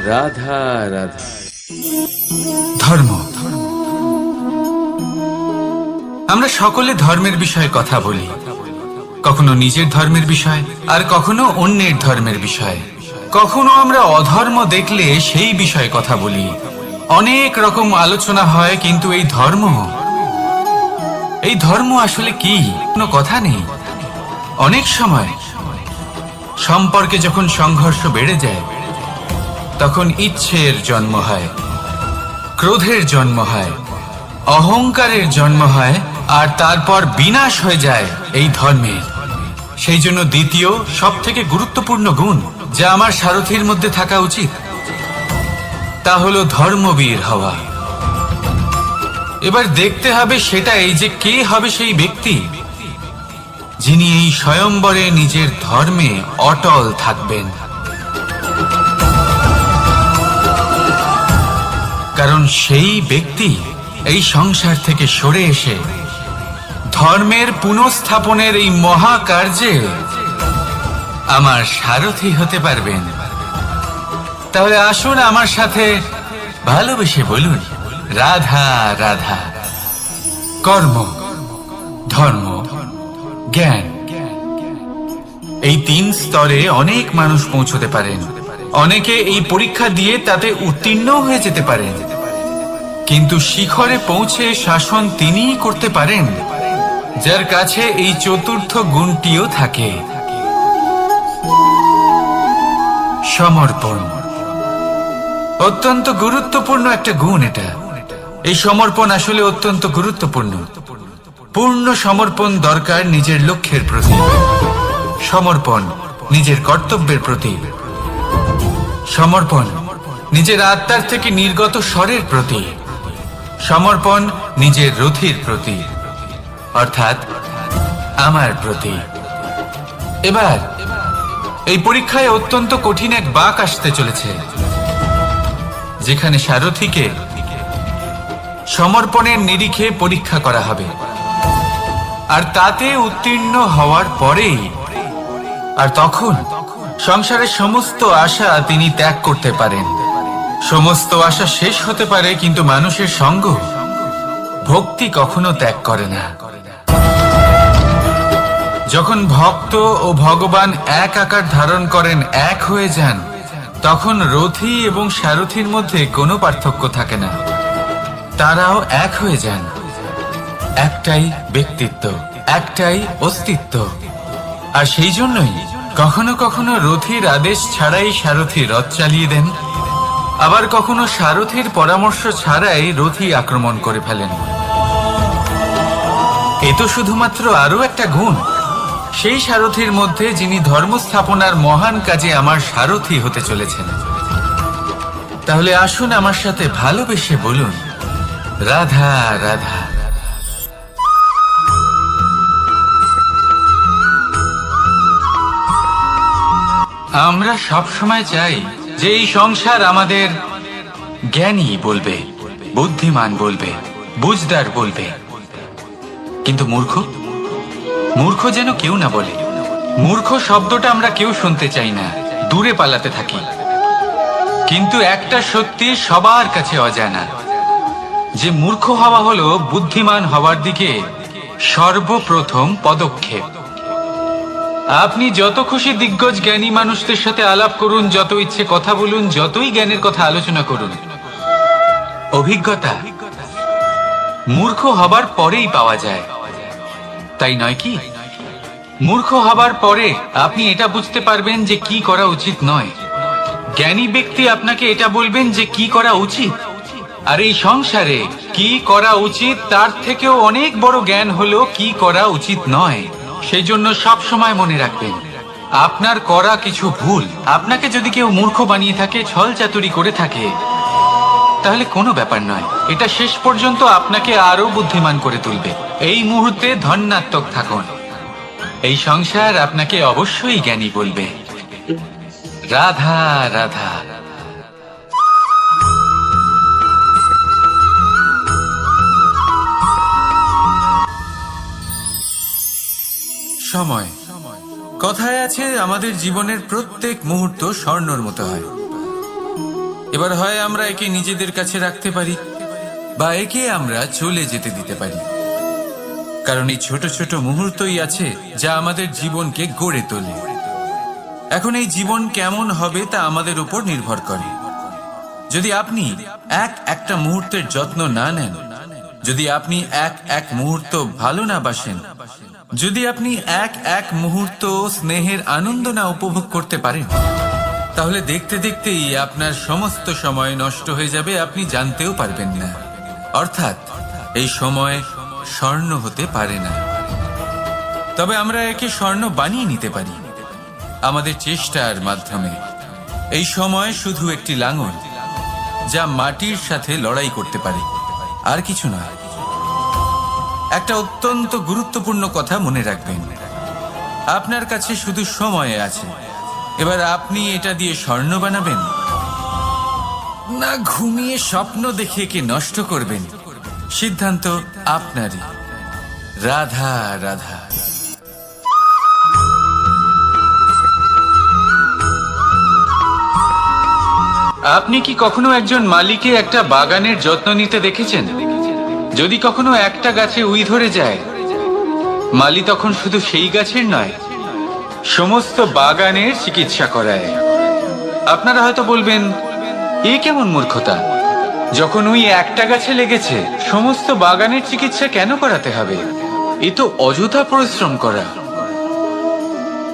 রাধা রাধা। ধর্ম। আমরা সকলে ধর্মের বিষয়ে কথা বলি, কখনো নিজের ধর্মের বিষয়, আর কখনো অন্যের ধর্মের বিষয়। কখনো আমরা অধর্ম দেখলে সেই বিষয়ে কথা বলি। অনেক রকম আলোচনা হয়, কিন্তু এই ধর্ম আসলে কি? কোনো কথা নেই। অনেক সময় সম্পর্কে যখন সংঘর্ষ বেড়ে যায়, তখন ইচ্ছের জন্ম হয়, ক্রোধের জন্ম হয়, অহংকারের জন্ম হয়, আর তারপর বিনাশ হয়ে যায় এই ধর্মের। সেই জন্য দ্বিতীয় সব থেকে গুরুত্বপূর্ণ গুণ যা আমার সারথীর মধ্যে থাকা উচিত, তা হলো ধর্মবীর হওয়া। এবার দেখতে হবে সেটা এই যে কে হবে সেই ব্যক্তি যিনি এই স্বয়ম্বরে নিজের ধর্মে অটল থাকবেন। কারণ সেই ব্যক্তি এই সংসার থেকে সরে এসে ধর্মের পুনঃস্থাপনের এই মহাকার্যে আমার সারথী হতে পারবেন। তাহলে আসুন আমার সাথে ভালোবেসে বলুন, রাধা রাধা। কর্ম, ধর্ম, জ্ঞান, এই তিন স্তরে অনেক মানুষ পৌঁছতে পারেন। অনেকে এই পরীক্ষা দিয়ে তাতে উত্তীর্ণ হয়ে যেতে পারেন, কিন্তু শিখরে পৌঁছে শাসন তিনিই করতে পারেন যার কাছে এই চতুর্থ গুণটিও থাকে, সমর্পণ। অত্যন্ত গুরুত্বপূর্ণ একটা গুণ এটা। এই সমর্পণ আসলে অত্যন্ত গুরুত্বপূর্ণ। পূর্ণ সমর্পণ দরকার নিজের লক্ষ্যের প্রতি, সমর্পণ নিজের কর্তব্যের প্রতি, সমর্পণ নিজের আত্মার থেকে নির্গত স্বরের প্রতি, সমর্পণ নিজের রথীর প্রতি, অর্থাৎ আমার প্রতি। এবার এই পরীক্ষায় অত্যন্ত কঠিন এক বাঁক আসতে চলেছে, যেখানে সারথীকে সমর্পণের নিরিখে পরীক্ষা করা হবে, আর তাতে উত্তীর্ণ হওয়ার পরেই আর তখন সংসারের সমস্ত আশা তিনি ত্যাগ করতে পারেন। সমস্ত আশা শেষ হতে পারে, কিন্তু মানুষের সঙ্গ ভক্তি কখনো ত্যাগ করে না। যখন ভক্ত ও ভগবান এক আকার ধারণ করেন, এক হয়ে যান, তখন রথী এবং সারথীর মধ্যে কোনো পার্থক্য থাকে না। তারাও এক হয়ে যান। একটাই ব্যক্তিত্ব, একটাই অস্তিত্ব। আর সেই জন্যই কখনো কখনো রথীর আদেশ ছাড়াই সারথী রথ চালিয়ে দেন, আবার কখনো সারথীর পরামর্শ ছাড়াই রথী আক্রমণ করে ফেলেন। এ তো শুধুমাত্র আরো একটা গুণ সেই সারথীর মধ্যে, যিনি ধর্ম স্থাপনার মহান কাজে আমার সারথী হতে চলেছেন। তাহলে আসুন আমার সাথে ভালোবেসে বলুন, রাধা রাধা। আমরা সব সময় চাই যে এই সংসার আমাদের জ্ঞানী বলবে, বুদ্ধিমান বলবে, বুঝদার বলবে, কিন্তু মূর্খ মূর্খ যেন কেউ না বলে। মূর্খ শব্দটা আমরা কেউ শুনতে চাই না, দূরে পালাতে থাকি। কিন্তু একটা সত্যি সবার কাছে অজানা, যে মূর্খ হওয়া হলো বুদ্ধিমান হওয়ার দিকে সর্বপ্রথম পদক্ষেপ। আপনি যত খুশি দিগ্গজ জ্ঞানী মানুষদের সাথে আলাপ করুন, যত ইচ্ছে কথা বলুন, যতই জ্ঞানের কথা আলোচনা করুন, অভিজ্ঞতা মূর্খ হবার পরেই পাওয়া যায়, তাই নয় কি? মূর্খ হবার পরে আপনি এটা বুঝতে পারবেন যে কি করা উচিত নয়। জ্ঞানী ব্যক্তি আপনাকে এটা বলবেন যে কি করা উচিত। আর এই সংসারে কি করা উচিত তার থেকেও অনেক বড় জ্ঞান হলো কি করা উচিত নয়। সেই জন্য সব সময় মনে রাখবেন, আপনার করা কিছু ভুল, আপনাকে যদি কেউ মূর্খ বানিয়ে থাকে, ছল চাতুরি করে থাকে, তাহলে কোনো ব্যাপার নয়। এটা শেষ পর্যন্ত আপনাকে আরো বুদ্ধিমান করে তুলবে। এই মুহূর্তে ধন্যাত্মক থাকুন। এই সংসার আপনাকে অবশ্যই জ্ঞানী বলবে। রাধা রাধা। সময়, কথায় আছে আমাদের জীবনের প্রত্যেক মুহূর্ত স্বর্ণর মতো হয়। এবার হয় আমরা একে নিজেদের কাছে রাখতে পারি, বা একে আমরা চলে যেতে দিতে পারি। কারণ এই ছোট ছোট মুহূর্তই আছে যা আমাদের জীবনকে গড়ে তোলে। এখন এই জীবন কেমন হবে তা আমাদের উপর নির্ভর করে। যদি আপনি একটা মুহূর্তের যত্ন না নেন, যদি আপনি এক মুহূর্ত ভালো না বাসেন, যদি আপনি এক মুহূর্ত স্নেহের আনন্দ না উপভোগ করতে পারেন, তাহলে দেখতে দেখতেই আপনার সমস্ত সময় নষ্ট হয়ে যাবে, আপনি জানতেও পারবেন না। অর্থাৎ এই সময় স্বর্ণ হতে পারে না। তবে আমরা একে স্বর্ণ বানিয়ে নিতে পারি আমাদের চেষ্টার মাধ্যমে। এই সময় শুধু একটি লাঙল যা মাটির সাথে লড়াই করতে পারে, আর কিছু না। একটা অত্যন্ত গুরুত্বপূর্ণ কথা মনে রাখবেন, আপনার কাছে শুধু সময় আছে। এবার আপনি এটা দিয়ে স্বর্ণ বানাবেন, না ঘুমিয়ে স্বপ্ন দেখে একে নষ্ট করবেন, সিদ্ধান্ত আপনারই। রাধা রাধা। আপনি কি কখনো একজন মালিকে একটা বাগানের যত্ন নিতে দেখেছেন? যদি কখনো একটা গাছে উই ধরে যায়, মালি তখন শুধু সেই গাছের নয়, সমস্ত বাগানের চিকিৎসা করায়। আপনারা হয়তো বলবেন, এ কেমন মূর্খতা? যখন উই একটা গাছে লেগেছে, সমস্ত বাগানের চিকিৎসা কেন করাতে হবে? এ তো অযথা পরিশ্রম করা।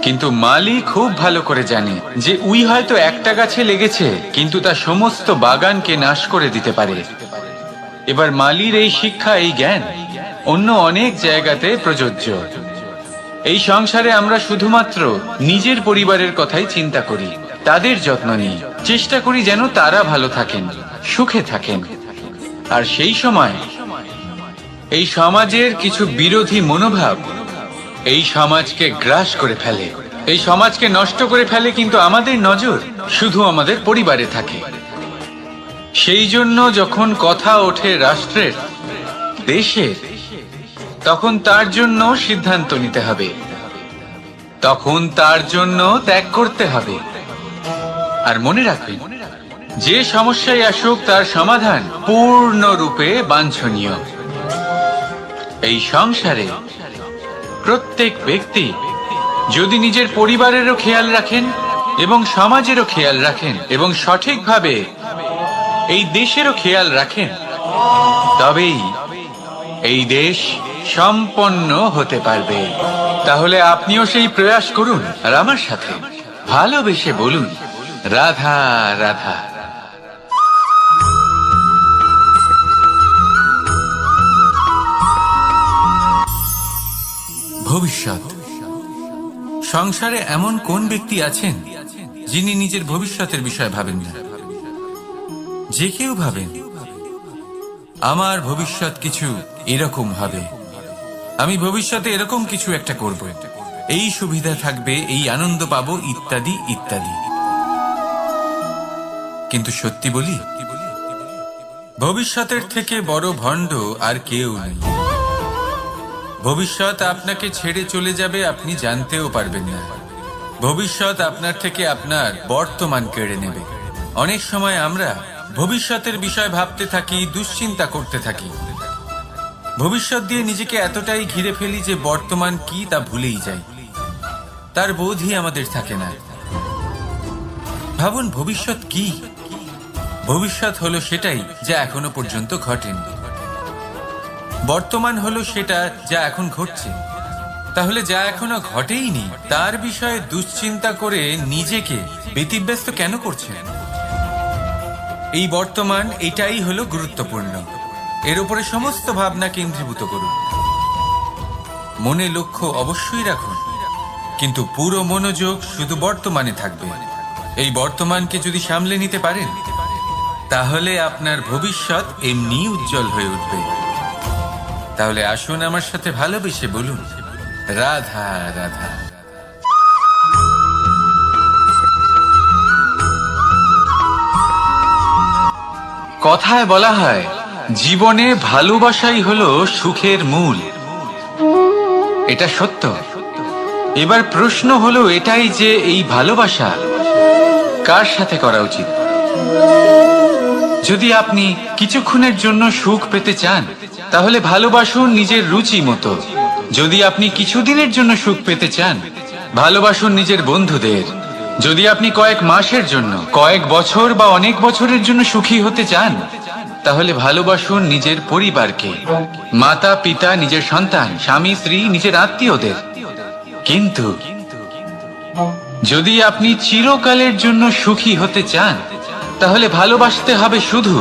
কিন্তু মালি খুব ভালো করে জানে যে উই হয়তো একটা গাছে লেগেছে, কিন্তু তা সমস্ত বাগানকে নাশ করে দিতে পারে। এবার মালির এই শিক্ষা, এই জ্ঞান অন্য অনেক জায়গাতে প্রযোজ্য। এই সংসারে আমরা শুধুমাত্র নিজের পরিবারের কথাই চিন্তা করি, তাদের যত্ন নিই, চেষ্টা করি যেন তারা ভালো থাকেন, সুখে থাকেন। আর সেই সময় এই সমাজের কিছু বিরোধী মনোভাব এই সমাজকে গ্রাস করে ফেলে, এই সমাজকে নষ্ট করে ফেলে। কিন্তু আমাদের নজর শুধু আমাদের পরিবারে থাকে। সেই জন্য যখন কথা ওঠে রাষ্ট্রের, দেশের, তখন তার জন্য সিদ্ধান্ত নিতে হবে, তখন তার জন্য ত্যাগ করতে হবে। আর মনে রাখবেন, যে সমস্যায় আসুক তার সমাধান পূর্ণরূপে বাঞ্ছনীয়। এই সংসারে প্রত্যেক ব্যক্তি যদি নিজের পরিবারেরও খেয়াল রাখেন এবং সমাজেরও খেয়াল রাখেন এবং সঠিকভাবে এই দেশেরও খেয়াল রাখেন, তবেই এই দেশ সম্পন্ন হতে পারবে। তাহলে আপনিও সেই প্রয়াস করুন আর আমার সাথে ভালোবেসে বলুন, রাধা রাধা। ভবিষ্যৎ। সংসারে এমন কোন ব্যক্তি আছেন যিনি নিজের ভবিষ্যতের বিষয়ে ভাবেন না? যে কেউ ভাবেন আমার ভবিষ্যৎ কিছু এরকম হবে, আমি ভবিষ্যতে এরকম কিছু একটা করব, এই সুবিধা থাকবে, এই আনন্দ পাবো, ইত্যাদি ইত্যাদি। কিন্তু সত্যি বলি, ভবিষ্যতের থেকে বড় ভণ্ড আর কেউ নেই। ভবিষ্যৎ আপনাকে ছেড়ে চলে যাবে, আপনি জানতেও পারবেন না। ভবিষ্যৎ আপনার থেকে আপনার বর্তমান কেড়ে নেবে। অনেক সময় আমরা ভবিষ্যতের বিষয় ভাবতে থাকি, দুশ্চিন্তা করতে থাকি, ভবিষ্যৎ দিয়ে নিজেকে এতটাই ঘিরে ফেলি যে বর্তমান কি তা ভুলেই যাই, তার বোধই আমাদের থাকে না। ভাবুন, ভবিষ্যৎ কি? ভবিষ্যৎ হলো সেটাই যা এখনো পর্যন্ত ঘটেনি। বর্তমান হলো সেটা যা এখন ঘটছে। তাহলে যা এখনো ঘটেইনি তার বিষয়ে দুশ্চিন্তা করে নিজেকে ব্যতিব্যস্ত কেন করছেন? এই বর্তমান, এটাই হলো গুরুত্বপূর্ণ। এর উপরে সমস্ত ভাবনা কেন্দ্রীভূত করুন। মনে লক্ষ্য অবশ্যই রাখুন, কিন্তু পুরো মনোযোগ শুধু বর্তমানে থাকবে। এই বর্তমানকে যদি সামলে নিতে পারেন, তাহলে আপনার ভবিষ্যৎ এমনি উজ্জ্বল হয়ে উঠবে। তাহলে আসুন আমার সাথে ভালোবেসে বলুন, রাধা রাধা। কথায় বলা হয়, জীবনে ভালোবাসাই হলো সুখের মূল। এটা সত্য। এবার প্রশ্ন হলো এটাই যে এই ভালোবাসা কার সাথে করা উচিত? যদি আপনি কিছুক্ষণের জন্য সুখ পেতে চান, তাহলে ভালোবাসুন নিজের রুচি মতো। যদি আপনি কিছুদিনের জন্য সুখ পেতে চান, ভালোবাসুন নিজের বন্ধুদের। যদি আপনি কয়েক মাসের জন্য, কয়েক বছর বা অনেক বছরের জন্য সুখী হতে চান, তাহলে ভালোবাসুন নিজের পরিবারকে, মাতা পিতা, নিজের সন্তান, স্বামী স্ত্রী, নিজের আত্মীয়দের। কিন্তু যদি আপনি চিরকালের জন্য সুখী হতে চান, তাহলে ভালোবাসতে হবে শুধু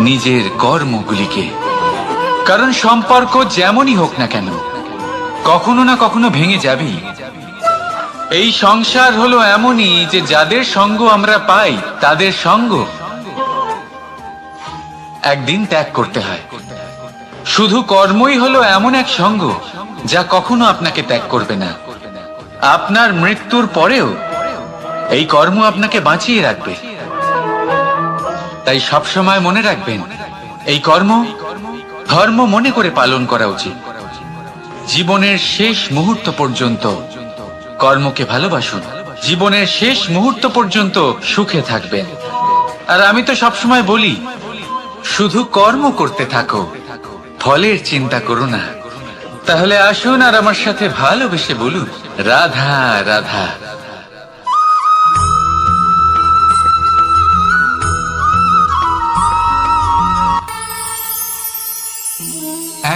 নিজের কর্মগুলিকে। কারণ সম্পর্ক যেমনই হোক না কেন, কখনো না কখনো ভেঙে যাবেই। এই সংসার হলো এমনই যে যাদের সঙ্গ আমরা পাই, তাদের সঙ্গ একদিন ত্যাগ করতে হয়। শুধু কর্মই হলো এমন এক সঙ্গ যা কখনো আপনাকে ত্যাগ করবে না। আপনার মৃত্যুর পরেও এই কর্ম আপনাকে বাঁচিয়ে রাখবে। তাই সবসময় মনে রাখবেন, এই কর্ম ধর্ম মনে করে পালন করা উচিত। জীবনের শেষ মুহূর্ত পর্যন্ত কর্মকে ভালোবাসুন। জীবনের শেষ মুহূর্ত পর্যন্ত সুখে থাকবেন। আর আমি তো সবসময় বলি, শুধু কর্ম করতে থাকো, ফলের চিন্তা করো না। তাহলে আসুন আর আমার সাথে ভালোবেসে বলুন, রাধা রাধা।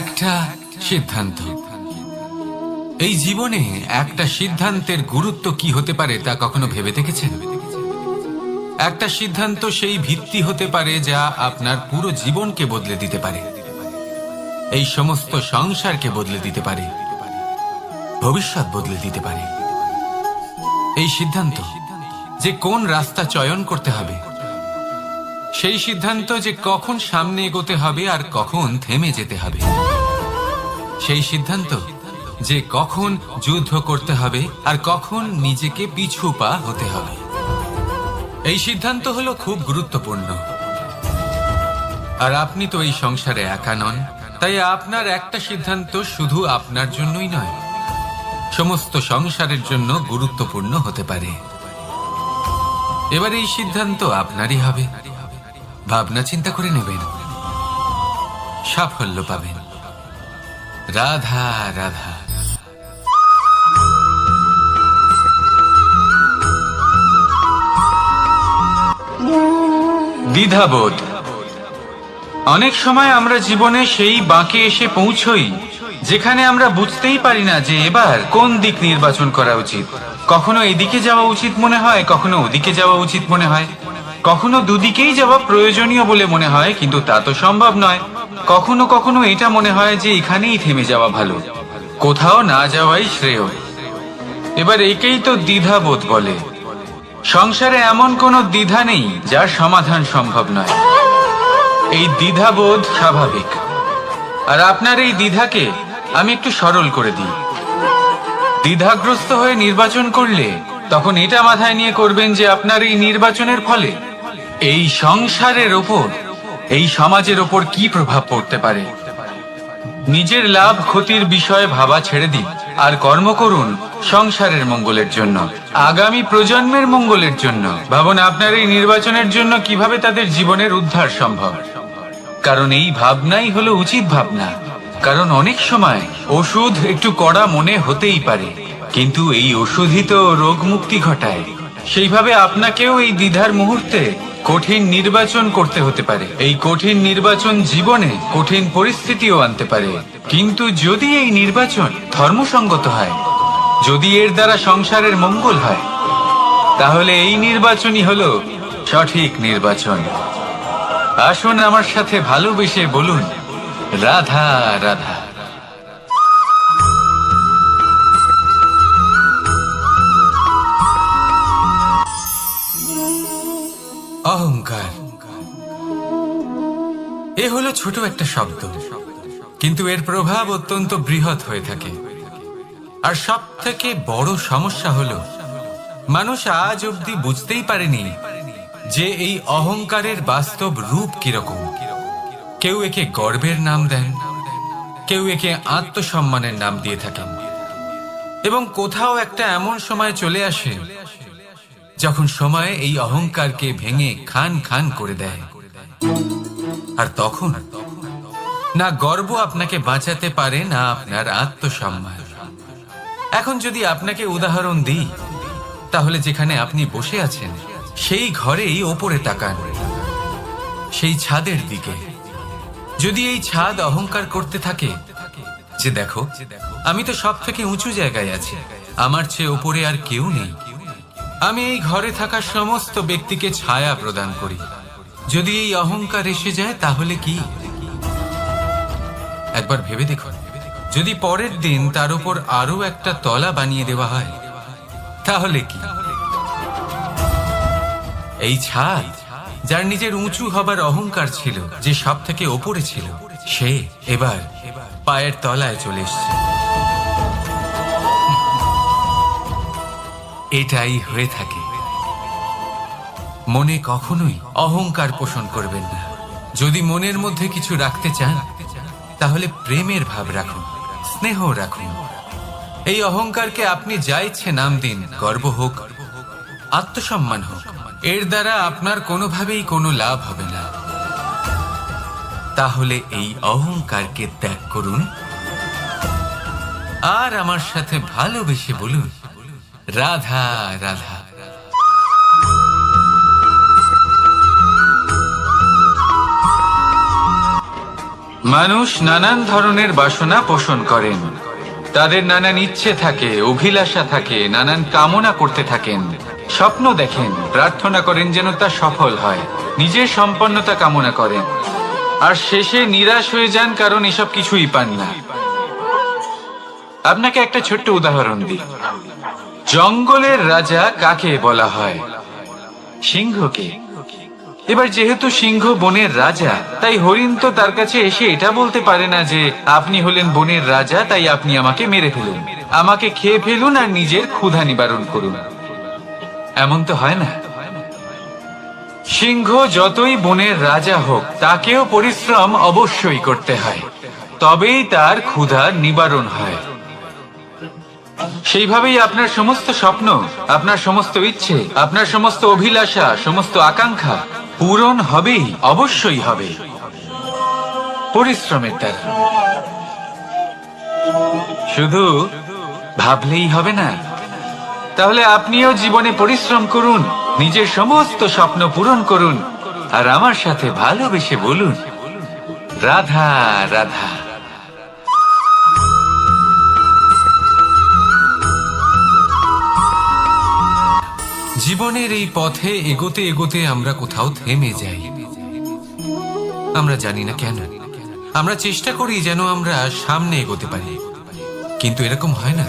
একটা সিদ্ধান্ত। এই জীবনে একটা সিদ্ধান্তের গুরুত্ব কি হতে পারে তা কখনো ভেবে দেখেছেন? একটা সিদ্ধান্ত সেই ভিত্তি হতে পারে যা আপনার পুরো জীবনকে বদলে দিতে পারে, এই সমস্ত সংসারকে বদলে দিতে পারে, ভবিষ্যৎ বদলে দিতে পারে। এই সিদ্ধান্ত যে কোন রাস্তা চয়ন করতে হবে, সেই সিদ্ধান্ত যে কখন সামনে এগোতে হবে আর কখন থেমে যেতে হবে, সেই সিদ্ধান্ত যে কখন যুদ্ধ করতে হবে আর কখন নিজেকে পিছু পা হতে হবে। এই সিদ্ধান্ত হলো খুব গুরুত্বপূর্ণ। আর আপনি তো এই সংসারে একা নন, তাই আপনার একটা সিদ্ধান্ত শুধু আপনার জন্যই নয়, সমস্ত সংসারের জন্য গুরুত্বপূর্ণ হতে পারে। এবার এই সিদ্ধান্ত আপনারই হবে। ভাবনা চিন্তা করে নেবেন, সাফল্য পাবেন। রাধা রাধা। দ্বিধাবোধ। অনেক সময় আমরা জীবনে সেই বাঁকে এসে পৌঁছই যেখানে আমরা বুঝতেই পারি না যে এবার কোন দিক নির্বাচন করা উচিত। কখনো এদিকে যাওয়া উচিত মনে হয়, কখনো ওদিকে যাওয়া উচিত মনে হয়, কখনো দুদিকেই যাওয়া প্রয়োজনীয় বলে মনে হয়, কিন্তু তা তো সম্ভব নয়। কখনো কখনো এটা মনে হয় যে এখানেই থেমে যাওয়া ভালো, কোথাও না যাওয়াই শ্রেয়। এবার একেই তো দ্বিধাবোধ বলে। সংসারে এমন কোনো দ্বিধা নেই যার সমাধান সম্ভব নয়। এই দ্বিধাবোধ স্বাভাবিক। আর আপনার এই দ্বিধাকে আমি একটু সরল করে দিই। দ্বিধাগ্রস্ত হয়ে নির্বাচন করলে তখন এটা মাথায় নিয়ে করবেন যে আপনার এই নির্বাচনের ফলে এই সংসারের ওপর, এই সমাজের ওপর কি প্রভাব পড়তে পারে। নিজের লাভ ক্ষতির বিষয়ে ভাবা ছেড়ে দিন আর কর্ম করুন সংসারের মঙ্গলের জন্য, আগামী প্রজন্মের মঙ্গলের জন্য। ভাবুন আপনার এই নির্বাচনের জন্য কিভাবে তাদের জীবনের উদ্ধার সম্ভব। কারণ এই ভাবনাই হলো উচিত ভাবনা। কারণ অনেক সময় ওষুধ একটু কড়া মনে হতেই পারে, কিন্তু এই ওষুধই তো রোগ মুক্তি ঘটায়। সেইভাবে আপনাকেও এই দ্বিধার মুহূর্তে কঠিন নির্বাচন করতে হতে পারে। এই কঠিন নির্বাচন জীবনে কঠিন পরিস্থিতিও আনতে পারে, কিন্তু যদি এই নির্বাচন ধর্মসঙ্গত হয়, যদি এর দ্বারা সংসারের মঙ্গল হয়, তাহলে এই নির্বাচনই হলো সঠিক নির্বাচন। আসুন আমার সাথে ভালোবেসে বলুন রাধা রাধা। অহংকার এ হলো ছোট একটা শব্দ, কিন্তু এর প্রভাব অত্যন্ত বৃহৎ হয়ে থাকে। আর সব থেকে বড় সমস্যা হলো মানুষ আজ অব্দি বুঝতেই পারেনি যে এই অহংকারের বাস্তব রূপ কিরকম। কেউ একে গর্বের নাম দেন, কেউ একে আত্মসম্মানের নাম দিয়ে থাকেন, এবং কোথাও একটা এমন সময় চলে আসে যখন সময় এই অহংকারকে ভেঙে খান খান করে দেয়। আর তখন না গর্ব আপনাকে বাঁচাতে পারে, না আপনার আত্মসম্মান। এখন যদি আপনাকে উদাহরণ দিই, তাহলে যেখানে আপনি বসে আছেন সেই ঘরেই ওপরে তাকান, সেই ছাদের দিকে। যদি এই ছাদ অহংকার করতে থাকে যে দেখো আমি তো সব থেকে উঁচু জায়গায় আছি, আমার চেয়ে ওপরে আর কেউ নেই, আমি এই ঘরে থাকা সমস্ত ব্যক্তিকে ছায়া প্রদান করি, যদি এই অহংকার এসে যায় তাহলে কি? একবার ভেবে দেখুন, যদি পরের দিন তার উপর আরো একটা তলা বানিয়ে দেওয়া হয় তাহলে কি? এই ছাদ যার নিজের উঁচু হবার অহংকার ছিল, যে সব থেকে ওপরে ছিল, সে এবার পায়ের তলায় চলে এসছে। এটাই হয়ে থাকে। মনে কখনোই অহংকার পোষণ করবেন না। যদি মনের মধ্যে কিছু রাখতে চান তাহলে প্রেমের ভাব রাখুন, স্নেহ রাখুন। এই অহংকারকে আপনি যা ইচ্ছে নাম দিন, গর্ব হোক, আত্মসম্মান হোক, এর দ্বারা আপনার কোনোভাবেই কোনো লাভ হবে না। তাহলে এই অহংকারকে ত্যাগ করুন আর আমার সাথে ভালোবেসে বলুন রাধা রাধা। মানুষ নানান ধরনের বাসনা পোষণ করেন, তাদের নানান ইচ্ছে থাকে, অভিলাষা থাকে, নানান কামনা করতে থাকেন, স্বপ্ন দেখেন, প্রার্থনা করেন যেন তা সফল হয়, নিজের সম্পন্নতা কামনা করেন, আর শেষে নিরাশ হয়ে যান কারণ এসব কিছুই পান না। আপনাকে একটা ছোট্ট উদাহরণ দিই। জঙ্গলের রাজা কাকে বলা হয়? সিংহকে। এবার যেহেতু সিংহ বনের রাজা, তাই হরিণ তো তার কাছে এসে এটা বলতে পারে না যে আপনি হলেন বনের রাজা, তাই আপনি আমাকে মেরে ফেলুন, আমাকে খেয়ে ফেলুন আর নিজের ক্ষুধা নিবারণ করুন। এমন তো হয় না। সিংহ যতই বনের রাজা হোক, তাকেও পরিশ্রম অবশ্যই করতে হয়, তবেই তার ক্ষুধার নিবারণ হয়। সেইভাবেই আপনার সমস্ত স্বপ্ন, আপনার সমস্ত ইচ্ছে, আপনার সমস্ত অভিলাষা, সমস্ত আকাঙ্ক্ষা পূরণ হবেই, অবশ্যই হবে পরিশ্রমের দ্বারা। শুধু ভাবলেই হবে না। তাহলে আপনিও জীবনে পরিশ্রম করুন, নিজের সমস্ত স্বপ্ন পূরণ করুন, আর আমার সাথে ভালোবেসে বলুন, রাধা রাধা। জীবনের এই পথে এগোতে এগোতে আমরা কোথাও থেমে যাই। আমরা জানি না কেন। আমরা চেষ্টা করি যেন আমরা সামনে এগোতে পারি, কিন্তু এরকম হয় না।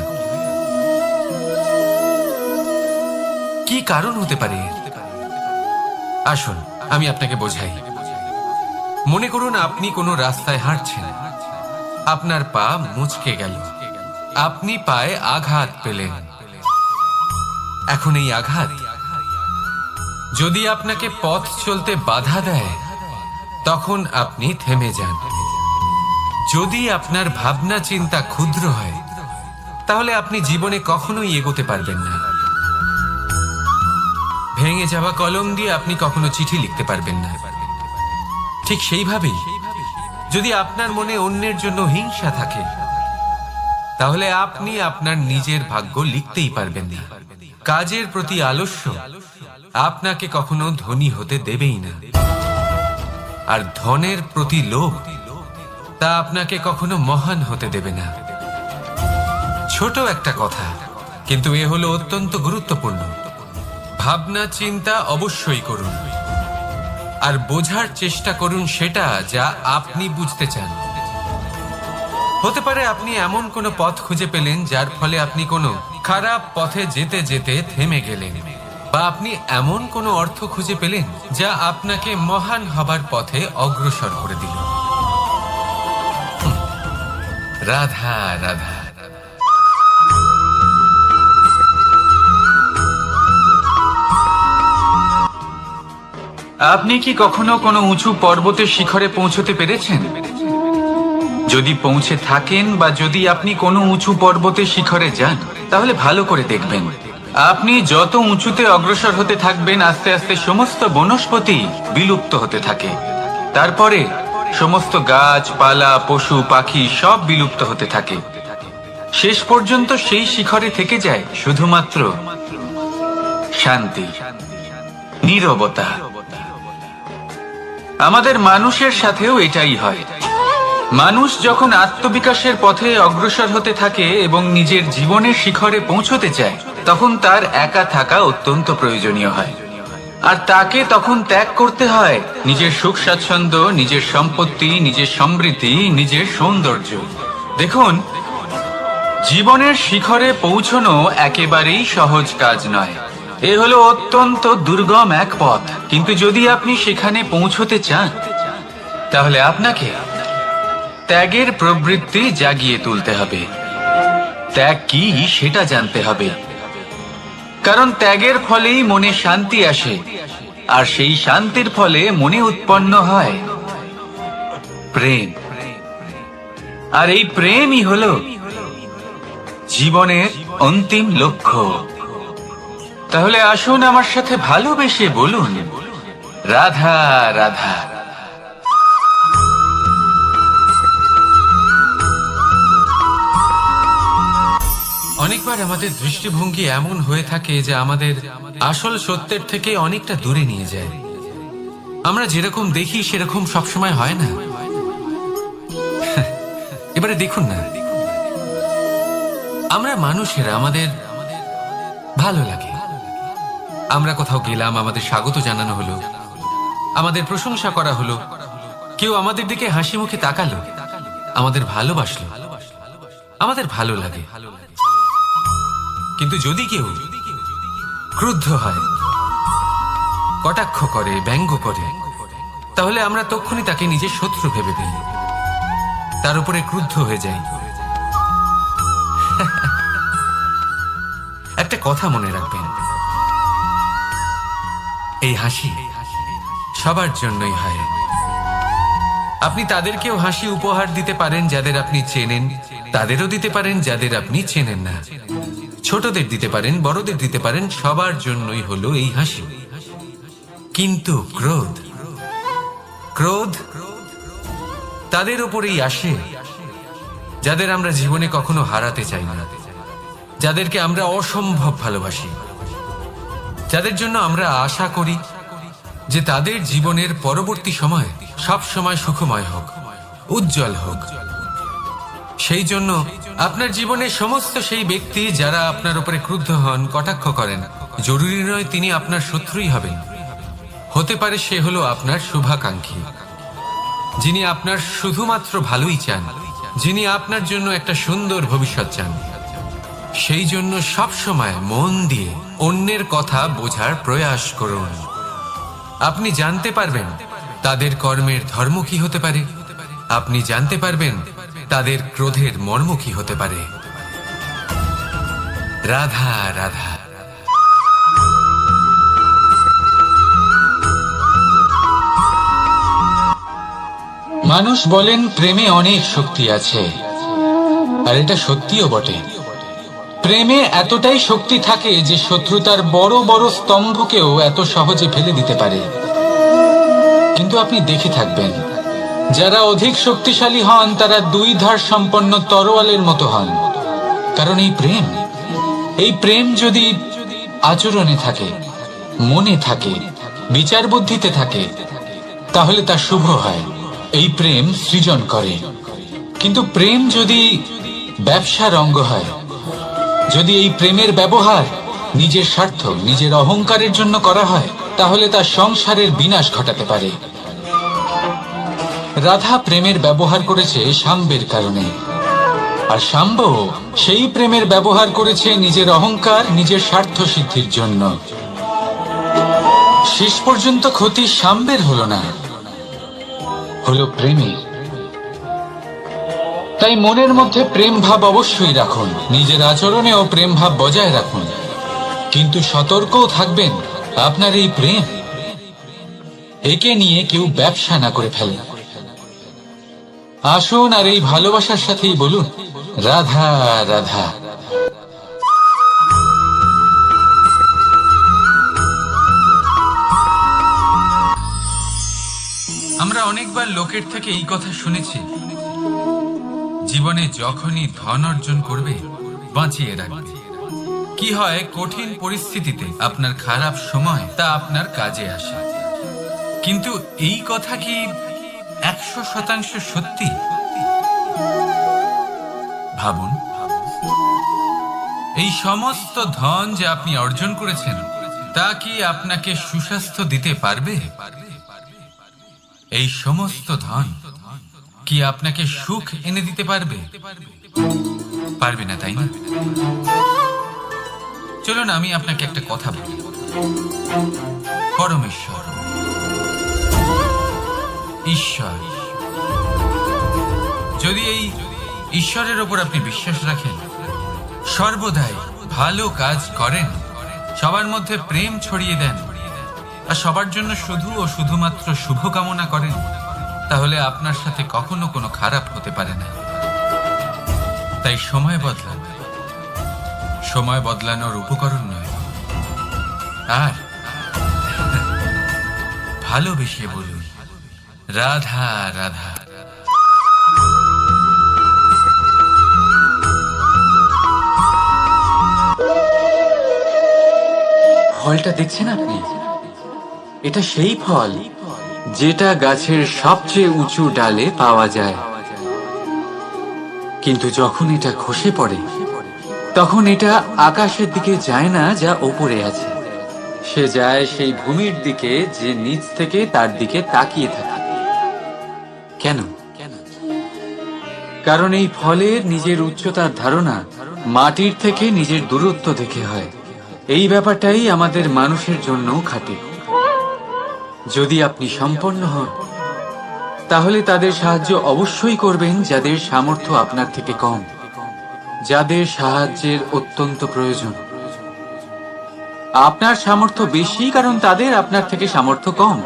কি কারণ হতে পারে? আসুন আমি আপনাকে বোঝাই। মনে করুন আপনি কোনো রাস্তায় হাঁটছেন, আপনার পা মুচকে গেল, আপনি পায়ে আঘাত পেলেন। এখন এই আঘাত যদি আপনাকে পথ চলতে বাধা দেয়, তখন আপনি থেমে যান। যদি আপনার ভাবনা চিন্তা ক্ষুদ্র হয়, তাহলে আপনি জীবনে কখনোই এগোতে পারবেন না। ভেঙে যাওয়া কলম দিয়ে আপনি কখনো চিঠি লিখতে পারবেন না। ঠিক সেইভাবেই যদি আপনার মনে অন্যের জন্য হিংসা থাকে, তাহলে আপনি আপনার নিজের ভাগ্য লিখতেই পারবেন না। কাজের প্রতি আলস্য আপনাকে কখনো ধনী হতে দেবেই না, আর ধনের প্রতি লোভ তা আপনাকে কখনো মহান হতে দেবে না। ছোট একটা কথা, কিন্তু এ হলো অত্যন্ত গুরুত্বপূর্ণ। ভাবনা চিন্তা অবশ্যই করুন, আর বোঝার চেষ্টা করুন সেটা যা আপনি বুঝতে চান। হতে পারে আপনি এমন কোনো পথ খুঁজে পেলেন যার ফলে আপনি কোনো খারাপ পথে যেতে যেতে থেমে গেলেন, বা আপনি এমন কোনো অর্থ খুঁজে পেলেন যা আপনাকে মহান হবার পথে অগ্রসর করে দিল। রাধা রাধা। আপনি কি কখনো কোনো উঁচু পর্বতের শিখরে পৌঁছতে পেরেছেন? যদি পৌঁছে থাকেন, বা যদি আপনি কোনো উঁচু পর্বতের শিখরে যান, তাহলে ভালো করে দেখবেন, আপনি যত উঁচুতে অগ্রসর হতে থাকবেন, আস্তে আস্তে সমস্ত বনস্পতি বিলুপ্ত হতে থাকে। তারপরে সমস্ত গাছপালা, পশু পাখি সব বিলুপ্ত হতে থাকে। শেষ পর্যন্ত সেই শিখরে থেকে যায় শুধুমাত্র শান্তি, নীরবতা। আমাদের মানুষের সাথেও এটাই হয়। মানুষ যখন আত্মবিকাশের পথে অগ্রসর হতে থাকে এবং নিজের জীবনের শিখরে পৌঁছতে চায়, তখন তার একা থাকা অত্যন্ত প্রয়োজনীয় হয়। আর তাকে তখন ত্যাগ করতে হয় নিজের সুখ স্বাচ্ছন্দ্য, নিজের সম্পত্তি, নিজের সমৃদ্ধি, নিজের সৌন্দর্য। দেখুন, জীবনের শিখরে পৌঁছনো একেবারেই সহজ কাজ নয়। এ হলো অত্যন্ত দুর্গম এক পথ, কিন্তু যদি আপনি সেখানে পৌঁছতে চান, তাহলে আপনাকে ত্যাগের প্রবৃত্তি জাগিয়ে তুলতে হবে। ত্যাগ কি সেটা জানতে হবে, কারণ ত্যাগের ফলেই মনে শান্তি আসে, আর সেই শান্তির ফলে মনে উৎপন্ন হয় প্রেম। আর এই প্রেমই হলো জীবনের অন্তিম লক্ষ্য। তাহলে আসুন আমার সাথে ভালোবেসে বলুন, রাধা রাধা। অনেকবার আমাদের দৃষ্টিভঙ্গি এমন হয়ে থাকে যে আমাদের আসল সত্যের থেকে অনেকটা দূরে নিয়ে যায়। আমরা যেরকম দেখি সেরকম সবসময় হয় না। এবারে দেখুন না, আমরা মানুষেরা, আমাদের ভালো লাগে, আমরা কোথাও গেলাম, আমাদের স্বাগত জানানো হলো, আমাদের প্রশংসা করা হলো, কেউ আমাদের দিকে হাসি মুখে তাকালো, আমাদের ভালোবাসলো, আমাদের ভালো লাগে। কিন্তু যদি কেউ ক্রুদ্ধ হয়, কটাক্ষ করে, ব্যঙ্গ করে, তাহলে আমরা তক্ষুনি তাকে নিজের শত্রু ভেবে ফেলি, তার উপরে ক্রুদ্ধ হয়ে যাই। একটা কথা মনে রাখবেন, এই হাসি সবার জন্যই হয়। আপনি তাদেরকেও হাসি উপহার দিতে পারেন যাদের আপনি চেনেন, তাদেরও দিতে পারেন যাদের আপনি চেনেন না। ছোটদের দিতে পারেন, বড়দের দিতে পারেন, সবার জন্যই হলো এই হাসি। কিন্তু ক্রোধ, ক্রোধ তাদের উপরেই আসে যাদের আমরা জীবনে কখনো হারাতে চাই না, যাদেরকে আমরা অসম্ভব ভালোবাসি, যাদের জন্য আমরা আশা করি যে তাদের জীবনের পরবর্তী সময় সব সময় সুখময় হোক, উজ্জ্বল হোক। সেই জন্য আপনার জীবনে সমস্ত সেই ব্যক্তি যারা আপনার উপরে ক্রুদ্ধ হন, কটাক্ষ করেন, জরুরি নয় তিনি আপনার শত্রুই হবেন। হতে পারে সে হলো আপনার শুভাকাঙ্ক্ষী, যিনি আপনার শুধুমাত্র ভালোই চান, যিনি আপনার জন্য একটা সুন্দর ভবিষ্যৎ চান। সেই জন্য সব সময় মন দিয়ে অন্যের কথা বোঝার প্রয়াস করুন। আপনি জানতে পারবেন তাদের কর্মের ধর্ম কি হতে পারে, আপনি জানতে পারবেন তাদের ক্রোধের মর্ম কি হতে পারে। রাধা রাধা। মানুষ বলেন প্রেমে অনেক শক্তি আছে, আর এটা সত্যিও বটে। প্রেমে এতটাই শক্তি থাকে যে শত্রুতার বড় বড় স্তম্ভকেও এত সহজে ফেলে দিতে পারে। কিন্তু আপনি দেখে থাকবেন, যারা অধিক শক্তিশালী হন তারা দুই ধার সম্পন্ন তরোয়ালের মতো হন। কারণ এই প্রেম যদি আচরণে থাকে, মনে থাকে, বিচার বুদ্ধিতে থাকে, তাহলে তা শুভ হয়। এই প্রেম সৃজন করে। কিন্তু প্রেম যদি ব্যবসার অঙ্গ হয়, যদি এই প্রেমের ব্যবহার নিজের স্বার্থ, নিজের অহংকারের জন্য করা হয়, তাহলে তা সংসারের বিনাশ ঘটাতে পারে। রাধা প্রেমের ব্যবহার করেছে শাম্বের কারণে, আর শাম্ব সেই প্রেমের ব্যবহার করেছে নিজের অহংকার, নিজের স্বার্থ সিদ্ধির জন্য। শেষ পর্যন্ত ক্ষতি শাম্বের হলো না, হলো প্রেমের। তাই মনের মধ্যে প্রেম ভাব অবশ্যই রাখুন, নিজের আচরণেও প্রেম ভাব বজায় রাখুন, কিন্তু সতর্কও থাকবেন আপনার এই প্রেম একে নিয়ে কেউ ব্যবসা না করে ফেলে। আসুন আর এই ভালোবাসার সাথেই বলুন রাধা রাধা। আমরা অনেকবার লোকের থেকে এই কথা শুনেছি, জীবনে যখনই ধন অর্জন করবে বাঁচিয়ে রাখবে। কি হয়, কঠিন পরিস্থিতিতে আপনার খারাপ সময় তা আপনার কাজে আসে। কিন্তু এই কথা কি 100% সত্যি? ভাবুন, এই সমস্ত ধন যে আপনি অর্জন করেছেন তা কি আপনাকে সুস্বাস্থ্য দিতে পারবে? এই সমস্ত ধন কি আপনাকে সুখ এনে দিতে পারবে? পারবে না, তাই না? চলুন আমি আপনাকে একটা কথা বলি। পরমেশ্বর, ঈশ্বর, যদি এই ঈশ্বরের ওপর আপনি বিশ্বাস রাখেন, সর্বদাই ভালো কাজ করেন, সবার মধ্যে প্রেম ছড়িয়ে দেন, আর সবার জন্য শুধু ও শুধুমাত্র শুভকামনা করেন, তাহলে আপনার সাথে কখনো কোনো খারাপ হতে পারে না। তাই সময় বদলান, সময় বদলানোর উপকরণ নয়। আর ভালোবেসে বলুন রাধা রাধা। ফলটা দেখছেন আপনি? এটা সেই ফল যেটা গাছের সবচেয়ে উঁচু ডালে পাওয়া যায়, কিন্তু যখন এটা খসে পড়ে তখন এটা আকাশের দিকে যায় না যা ওপরে আছে, সে যায় সেই ভূমির দিকে যে নিচ থেকে তার দিকে তাকিয়ে থাকে। কেন? কারণ এই ফলের নিজের উচ্চতার ধারণা মাটির থেকে নিজের দূরত্ব দেখে হয়। এই ব্যাপারটাই আমাদের মানুষের জন্যও খাটে। যদি আপনি সম্পন্ন হন, তাহলে তাদের সাহায্য অবশ্যই করবেন যাদের সামর্থ্য আপনার থেকে কম, যাদের সাহায্যের অত্যন্ত প্রয়োজন। আপনার সামর্থ্য বেশি কারণ তাদের আপনার থেকে সামর্থ্য কম।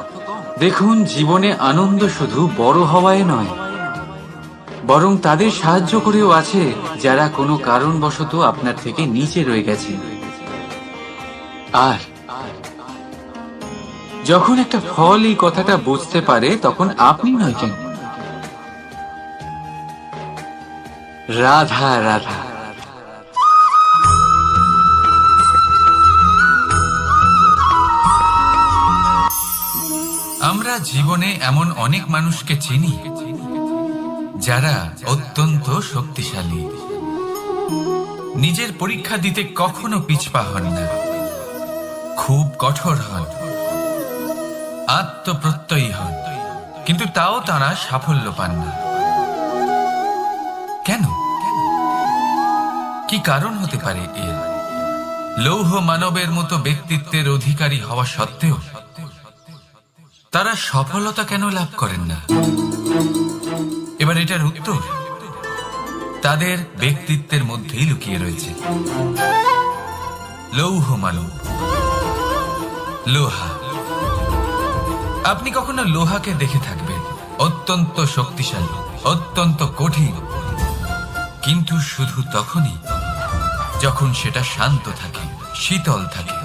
দেখুন, জীবনে আনন্দ শুধু বড় হওয়ায় নয়, বরং তাদের সাহায্য করেও আছে যারা কোনো কারণবশত আপনার থেকে নিচে রয়ে গেছে। আর যখন একটা ফল এই কথাটা বুঝতে পারে, তখন আপনি নয় কেন, রাধা রাধা। আমরা জীবনে এমন অনেক মানুষকে চিনি যারা অত্যন্ত শক্তিশালী, নিজের পরীক্ষা দিতে কখনো পিছপা হন না, খুব কঠোর হন, আত্মপ্রত্যয়ী হন, কিন্তু তাও তারা সাফল্য পান না। কেন? কি কারণ হতে পারে এর? লৌহ মানবের মতো ব্যক্তিত্বের অধিকারী হওয়া সত্ত্বেও তারা সফলতা কেন লাভ করেন না? এবার এটার উত্তর তাদের ব্যক্তিত্বের মধ্যেই লুকিয়ে রয়েছে। লৌহ মানব, লোহা। আপনি কখনো লোহাকে দেখে থাকবেন, অত্যন্ত শক্তিশালী, অত্যন্ত কঠিন, কিন্তু শুধু তখনই যখন সেটা শান্ত থাকে, শীতল থাকে।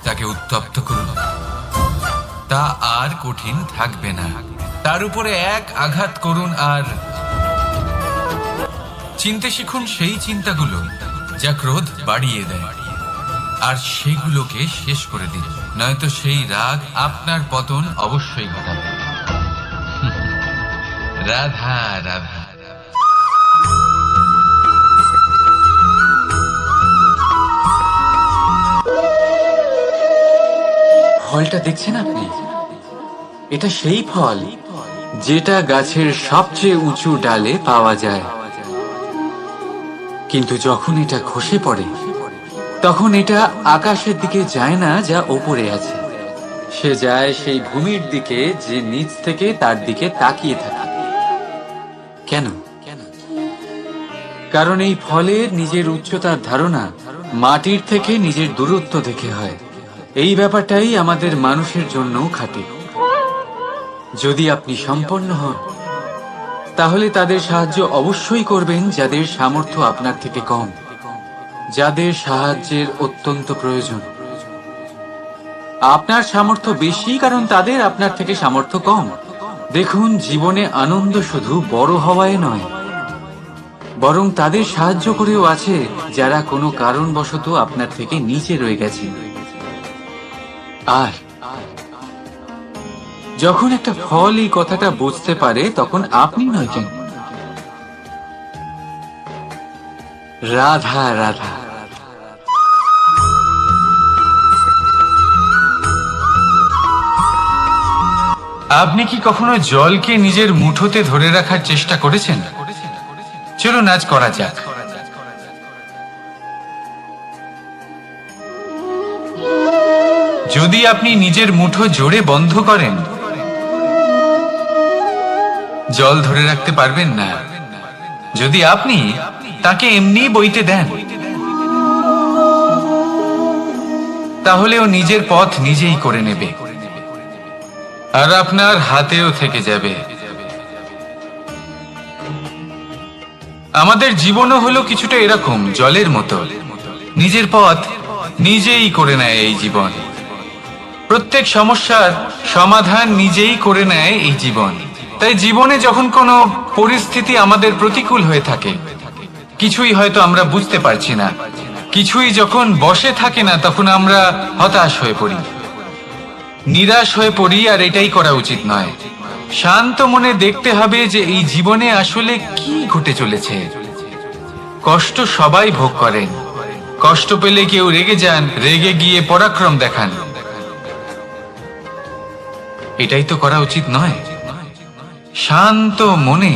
তাকে উত্তপ্ত করুন, তা আর কঠিন থাকবে না। তার উপরে এক আঘাত করুন আর চিনতে শিখুন সেই চিন্তাগুলো যা ক্রোধ বাড়িয়ে দেয়, আর সেগুলোকে শেষ করে দিন, নয়তো সেই রাগ আপনার পতন অবশ্যই ঘটাবে। রাধা রাধা। ফলটা দেখছেন আপনি? এটা সেই ফল যেটা গাছের সবচেয়ে উঁচু ডালে পাওয়া যায়, কিন্তু যখন এটা খসে পড়ে তখন এটা আকাশের দিকে যায় না যা ওপরে আছে, সে যায় সেই ভূমির দিকে যে নিচ থেকে তার দিকে তাকিয়ে থাকে। কেন? কারণ এই ফলের নিজের উচ্চতার ধারণা মাটির থেকে নিজের দূরত্ব দেখে হয়। এই ব্যাপারটাই আমাদের মানুষের জন্যও খাটে। যদি আপনি সম্পন্ন হন, তাহলে তাদের সাহায্য অবশ্যই করবেন যাদের সামর্থ্য আপনার থেকে কম, যাদের সাহায্যের অত্যন্ত প্রয়োজন। আপনার সামর্থ্য বেশি কারণ তাদের আপনার থেকে সামর্থ্য কম। দেখুন, জীবনে আনন্দ শুধু বড় হওয়ায় নয়, বরং তাদের সাহায্য করেও আছে যারা কোনো কারণবশত আপনার থেকে নিচে রয়ে গেছে। আর যখন একটা ফল এই কথাটা বুঝতে পারে, তখন আপনি নয় কেন, রাধা রাধা। আপনি কি কখনো জলকে নিজের মুঠোতে ধরে রাখার চেষ্টা করেছেন? চলুন আজ করা যাক। যদি আপনি নিজের মুঠো জোরে বন্ধ করেন, জল ধরে রাখতে পারবেন না। যদি আপনি তাকে এমনি বইতে দেন, তাহলে ও নিজের পথ নিজেই করে নেবে, আর আপনার হাতেও থেকে যাবে। আমাদের জীবনও হলো কিছুটা এরকম, জলের মতো। নিজের পথ নিজেই করে নেয় এই জীবন। প্রত্যেক সমস্যার সমাধান নিজেই করে নেয় এই জীবন। তাই জীবনে যখন কোনো পরিস্থিতি আমাদের প্রতিকূল হয়ে থাকে, কিছুই হয়তো আমরা বুঝতে পারছি না, কিছুই যখন বসে থাকে না, তখন আমরা হতাশ হয়ে পড়ি, নিরাশ হয়ে পড়ি, আর এটাই করা উচিত নয়। শান্ত মনে দেখতে হবে যে এই জীবনে আসলে কি ঘটে চলেছে। কষ্ট সবাই ভোগ করেন, কষ্ট পেলে কেউ রেগে যান, রেগে গিয়ে পরাক্রম দেখান। এটাই তো করা উচিত নয়। শান্ত মনে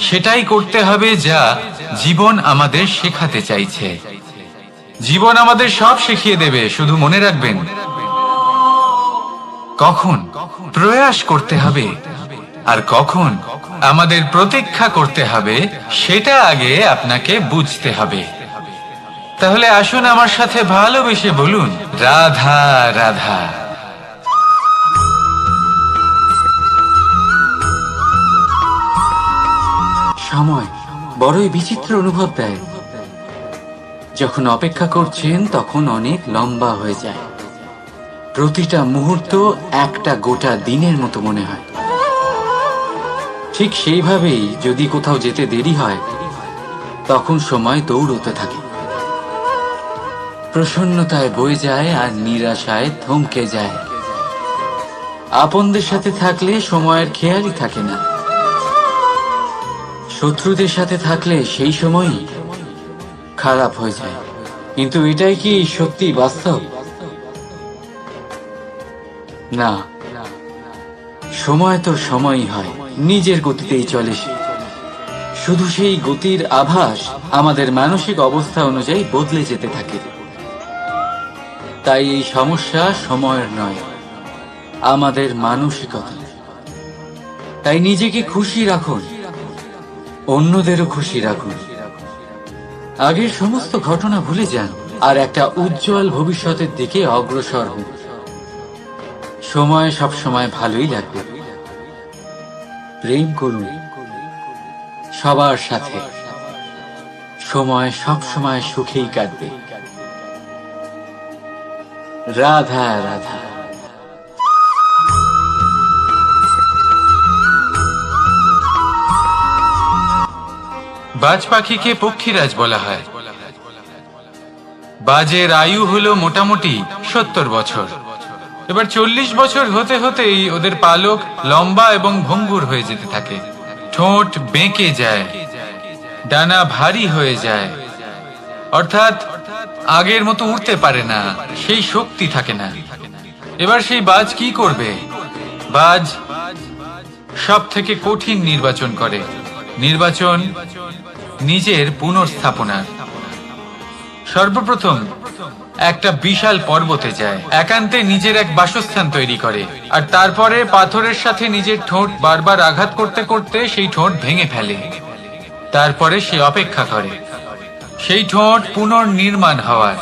সেটাই করতে হবে যা জীবন আমাদের শেখাতে চাইছে। জীবন আমাদের সব শিখিয়ে দেবে, শুধু মনে রাখবেন কখন প্রয়াস করতে হবে আর কখন আমাদের প্রতীক্ষা করতে হবে, সেটা আগে আপনাকে বুঝতে হবে। তাহলে আসুন আমার সাথে ভালোবেসে বলুন, রাধা রাধা। সময় বড়ই বিচিত্র অনুভব দেয়। যখন অপেক্ষা করছেন তখন অনেক লম্বা হয়ে যায়। প্রতিটা মুহূর্ত একটা গোটা দিনের মতো মনে হয়। ঠিক সেইভাবেই যদি কোথাও যেতে দেরি হয় তখন সময় দৌড়তে থাকে, প্রসন্নতায় বয়ে যায় আর নিরাশায় থমকে যায়। আপনদের সাথে থাকলে সময়ের খেয়ালই থাকে না, শত্রুদের সাথে থাকলে সেই সময়ই খারাপ হয়ে যায়। কিন্তু এটাই কি সত্যি বাস্তব? না, সময় তো সময়ই হয়, নিজের গতিতেই চলে সে। শুধু সেই গতির আভাস আমাদের মানসিক অবস্থা অনুযায়ী বদলে যেতে থাকে। তাই এই সমস্যা সময়ের নয়, আমাদের মানসিকতা। তাই নিজেকে খুশি রাখুন, অন্যদেরও খুশি রাখুন। আগের সমস্ত ঘটনা ভুলে যান আর একটা উজ্জ্বল ভবিষ্যতের দিকে অগ্রসর হন। সময় সবসময় ভালোই লাগবে। প্রেম করুন সবার সাথে, সময় সবসময় সুখেই কাটবে। রাধা রাধা। বাজ পাখিকে পক্ষীরাজ বলা হয়। বাজের আয়ু হলো মোটামুটি 70 বছর। এবার 40 বছর হতে হতেই ওদের পালক লম্বা এবং ভঙ্গুর হয়ে যেতে থাকে। ঠোঁট বেঁকে যায়, ডানা ভারী হয়ে যায়, অর্থাৎ আগের মতো উড়তে পারে না, সেই শক্তি থাকে না। এবার সেই বাজ কি করবে? বাজ সব থেকে কঠিন নির্বাচন করে, নির্বাচন নিজের পুনর্স্থাপনার। সর্বপ্রথম একটা বিশাল পর্বতে যায়, একান্তে নিজের এক বাসস্থান তৈরি করে, আর তারপরে পাথরের সাথে নিজের ঠোঁট বারবার আঘাত করতে করতে সেই ঠোঁট ভেঙে ফেলে। তারপরে সে অপেক্ষা করে সেই ঠোঁট পুনর্নির্মাণ হওয়ার।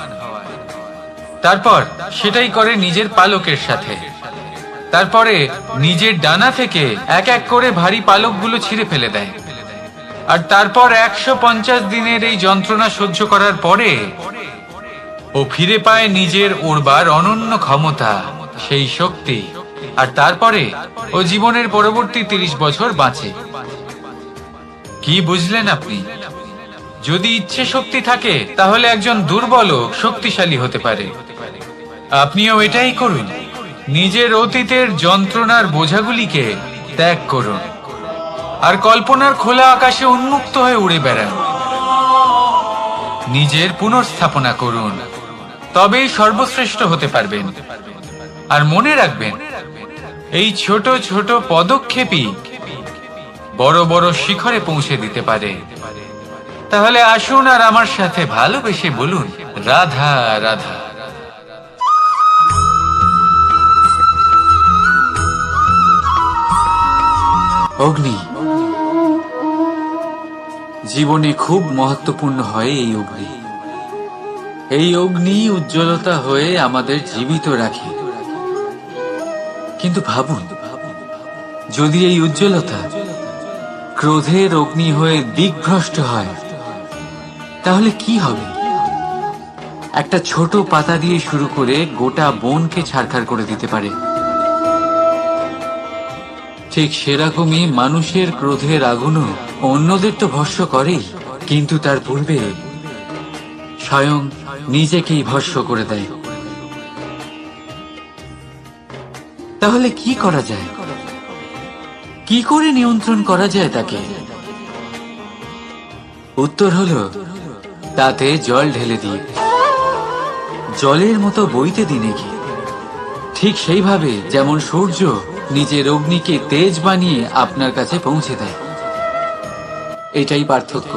তারপর সেটাই করে নিজের পালকের সাথে। তারপরে নিজের ডানা থেকে এক এক করে ভারী পালকগুলো ছিঁড়ে ফেলে দেয়। আর তারপর 150 দিনের এই যন্ত্রণা সহ্য করার পরে ও ফিরে পায় নিজের ওড়বার অনন্য ক্ষমতা, সেই শক্তি। আর তারপরে ও জীবনের পরবর্তী 30 বছর বাঁচে। কি বুঝলেন আপনি? যদি ইচ্ছে শক্তি থাকে তাহলে একজন দুর্বলও শক্তিশালী হতে পারে। আপনিও এটাই করুন, নিজের অতীতের যন্ত্রণার বোঝাগুলিকে ত্যাগ করুন আর কল্পনার খোলা আকাশে উন্মুক্ত হয়ে উড়ে বেড়ান। নিজের পুনর্স্থাপনা করুন, তবেই সর্বশ্রেষ্ঠ হতে পারবেন। আর মনে রাখবেন, এই ছোট ছোট পদক্ষেপই বড় বড় শিখরে পৌঁছে দিতে পারে। তাহলে আসুন আর আমার সাথে ভালোবেসে বলুন, রাধা রাধা। অগ্নি জীবনে খুব মহত্বপূর্ণ হয়। এই অগ্নি উজ্জ্বলতা হয়ে আমাদের জীবিত রাখে। কিন্তু ভাবুন, যদি এই উজ্জ্বলতা ক্রোধের অগ্নি হয়ে দিকভ্রষ্ট হয় তাহলে কি হবে? একটা ছোট পাতা দিয়ে শুরু করে গোটা বনকে ছারখার করে দিতে পারে। ঠিক সেরকমই মানুষের ক্রোধের আগুনও অন্যদের তো ভস্ম করেই, কিন্তু তার পূর্বে স্বয়ং নিজেকেই ভস্ম করে দেয়। তাহলে কি করা যায়? কি করে নিয়ন্ত্রণ করা যায় তাকে? উত্তর হলো, তাতে জল ঢেলে দিয়ে জলের মতো বইতে দিনে কি। ঠিক সেইভাবে যেমন সূর্য নিজের অগ্নিকে তেজ বানিয়ে আপনার কাছে পৌঁছে দেয়। এটাই পার্থক্য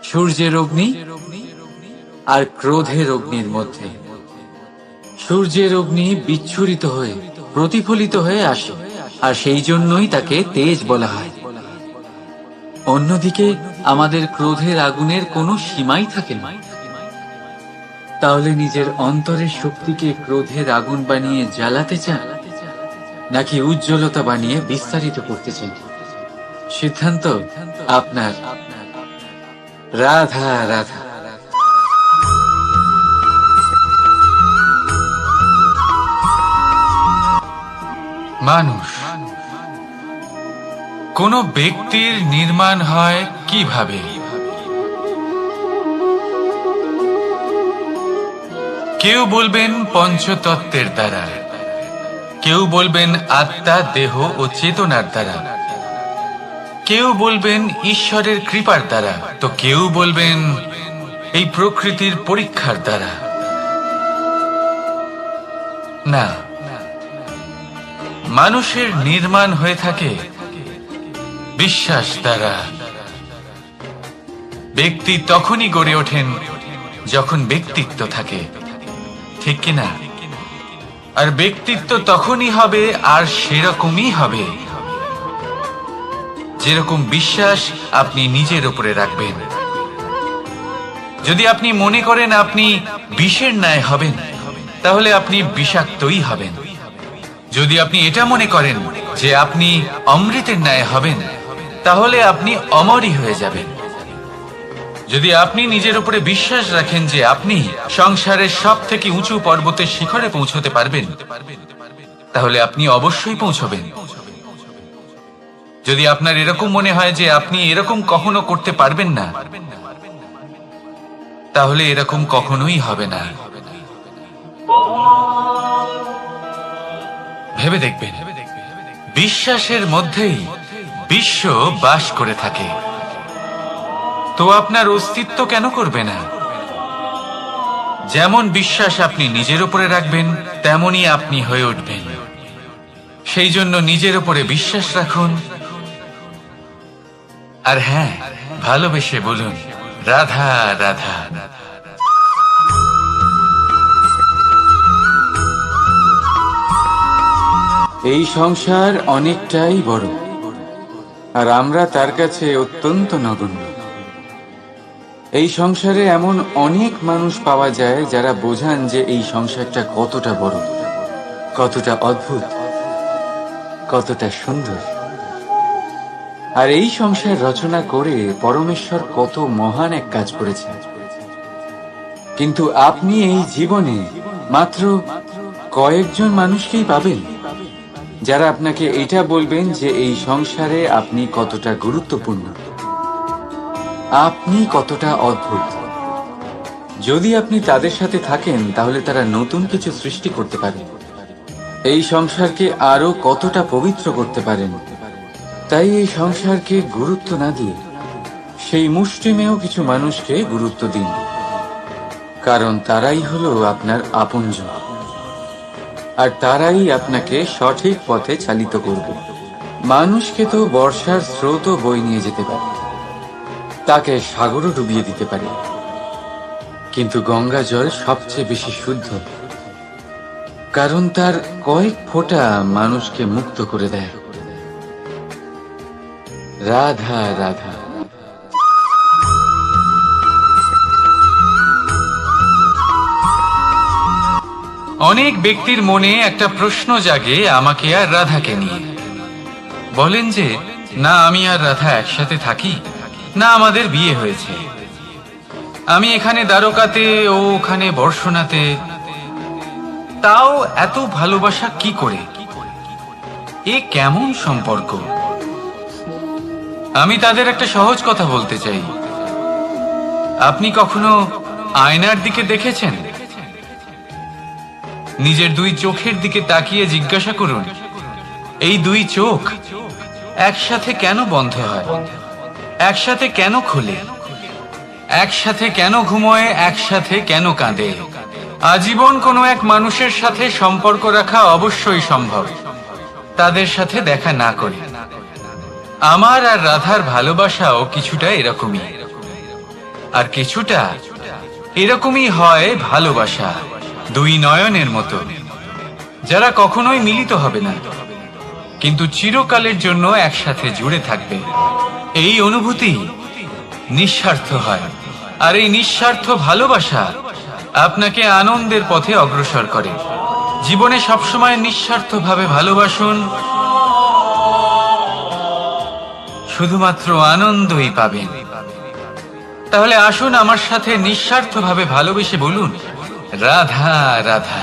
সূর্যের অগ্নি আর ক্রোধের অগ্নির মধ্যে। সূর্যের অগ্নি বিচ্ছুরিত হয়ে প্রতিফলিত হয়ে আসে, আর সেই জন্যই তাকে তেজ বলা হয়। অন্যদিকে আমাদের ক্রোধের আগুনের কোনো সীমাই থাকে না। তাহলে নিজের অন্তরের শক্তিকে ক্রোধের আগুন বানিয়ে জ্বালাতে চান, নাকি উজ্জ্বলতা বানিয়ে বিস্তারিত করতে চান? সিদ্ধান্ত আপনার। রাধা রাধা। মানুষ, কোন ব্যক্তির নির্মাণ হয় কিভাবে? কেউ বলবেন পঞ্চতত্ত্বের দ্বারা, কেউ বলবেন আত্মা, দেহ ও চেতনার দ্বারা, কেউ বলবেন ঈশ্বরের কৃপার দ্বারা, তো কেউ বলবেন এই প্রকৃতির পরীক্ষার দ্বারা। না, মানুষের নির্মাণ হয়ে থাকে বিশ্বাস দ্বারা। ব্যক্তি তখনই গড়ে ওঠেন যখন ব্যক্তিত্ব থাকে, ঠিক কিনা? আর ব্যক্তিত্ব তখনই হবে আর সেরকমই হবে যেরকম বিশ্বাস আপনি নিজের উপরে রাখবেন। যদি আপনি মনে করেন আপনি বিষের ন্যায় হবেন, তাহলে আপনি বিষাক্তই হবেন। যদি আপনি এটা মনে করেন যে আপনি অমৃতের ন্যায় হবেন, তাহলে আপনি অমরই হয়ে যাবেন। যদি আপনি নিজের উপরে বিশ্বাস রাখেন যে আপনি সংসারের সব থেকে উঁচু পর্বতের শিখরে পৌঁছতে পারবেন, তাহলে আপনি অবশ্যই পৌঁছবেন। যদি আপনার এরকম মনে হয় যে আপনি এরকম কখনো করতে পারবেন না, তাহলে এরকম কখনোই হবে না। ভেবে দেখবেন, বিশ্বাসের মধ্যেই বিশ্ব বাস করে থাকে। তো আপনার অস্তিত্ব কেন করবে না? যেমন বিশ্বাস আপনি নিজের উপরে রাখবেন, তেমনই আপনি হয়ে উঠবেন। সেই জন্য নিজের উপরে বিশ্বাস রাখুন। আর হ্যাঁ, ভালোবেসে বলুন রাধা রাধা। এই সংসার অনেকটাই বড়, আর আমরা তার কাছে অত্যন্ত নগণ্য। এই সংসারে এমন অনেক মানুষ পাওয়া যায় যারা বোঝান যে এই সংসারটা কতটা বড়, কতটা অদ্ভুত, কতটা সুন্দর। আর এই সংসার রচনা করে পরমেশ্বর কত মহান এক কাজ করেছে। কিন্তু আপনি এই জীবনে মাত্র কয়েকজন মানুষকেই পাবেন যারা আপনাকে এটা বলবেন যে এই সংসারে আপনি কতটা গুরুত্বপূর্ণ, আপনি কতটা অদ্ভুত। যদি আপনি তাদের সাথে থাকেন, তাহলে তারা নতুন কিছু সৃষ্টি করতে পারে, এই সংসারকে আরো কতটা পবিত্র করতে পারেন। তাই এই সংসারকে গুরুত্ব না দিয়ে সেই মুষ্টিমেয় কিছু মানুষকে গুরুত্ব দিন, কারণ তারাই হলো আপনার আপনজন, আর তারাই আপনাকে সঠিক পথে চালিত করবে। মানুষকে তো বর্ষার স্রোতও বয়ে নিয়ে যেতে পারে, তাকে সাগরও ডুবিয়ে দিতে পারে, কিন্তু গঙ্গা জল সবচেয়ে বেশি শুদ্ধ, কারণ তার কয়েক ফোঁটা মানুষকে মুক্ত করে দেয়। রাধা রাধা। অনেক ব্যক্তির মনে একটা প্রশ্ন জাগে আমাকে আর রাধাকে নিয়ে। বলেন যে না, আমি আর রাধা একসাথে থাকি না, আমাদের বিয়ে হয়েছে, আমি এখানে দ্বারকাতে, ও ওখানে বর্ষণাতে, তাও এত ভালোবাসা কি করে? এ কেমন সম্পর্ক? আমি তাদের একটা সহজ কথা বলতে চাই। আপনি কখনো আয়নার দিকে দেখেছেন? নিজের দুই চোখের দিকে তাকিয়ে জিজ্ঞাসা করুন, এই দুই চোখ একসাথে কেন বন্ধ হয়, একসাথে কেন খোলে, একসাথে কেন ঘুমোয়, একসাথে কেন কাঁদে? আজীবন কোনো এক মানুষের সাথে সম্পর্ক রাখা অবশ্যই সম্ভব, তাদের সাথে দেখা না করে। আমার আর রাধার ভালোবাসাও কিছুটা এরকমই, আর কিছুটা এরকমই হয় ভালোবাসা দুই নয়নের মতো, যারা কখনোই মিলিত হবে না, কিন্তু চিরকালের জন্য একসাথে জুড়ে থাকবে। এই অনুভূতি নিঃস্বার্থ হয়, আর এই নিঃস্বার্থ ভালোবাসা আপনাকে আনন্দের পথে অগ্রসর করে। জীবনে সবসময় নিঃস্বার্থভাবে ভালোবাসুন, শুধুমাত্র আনন্দই পাবেন। তাহলে আসুন আমার সাথে নিঃস্বার্থভাবে ভালোবেসে বলুন, রাধা রাধা।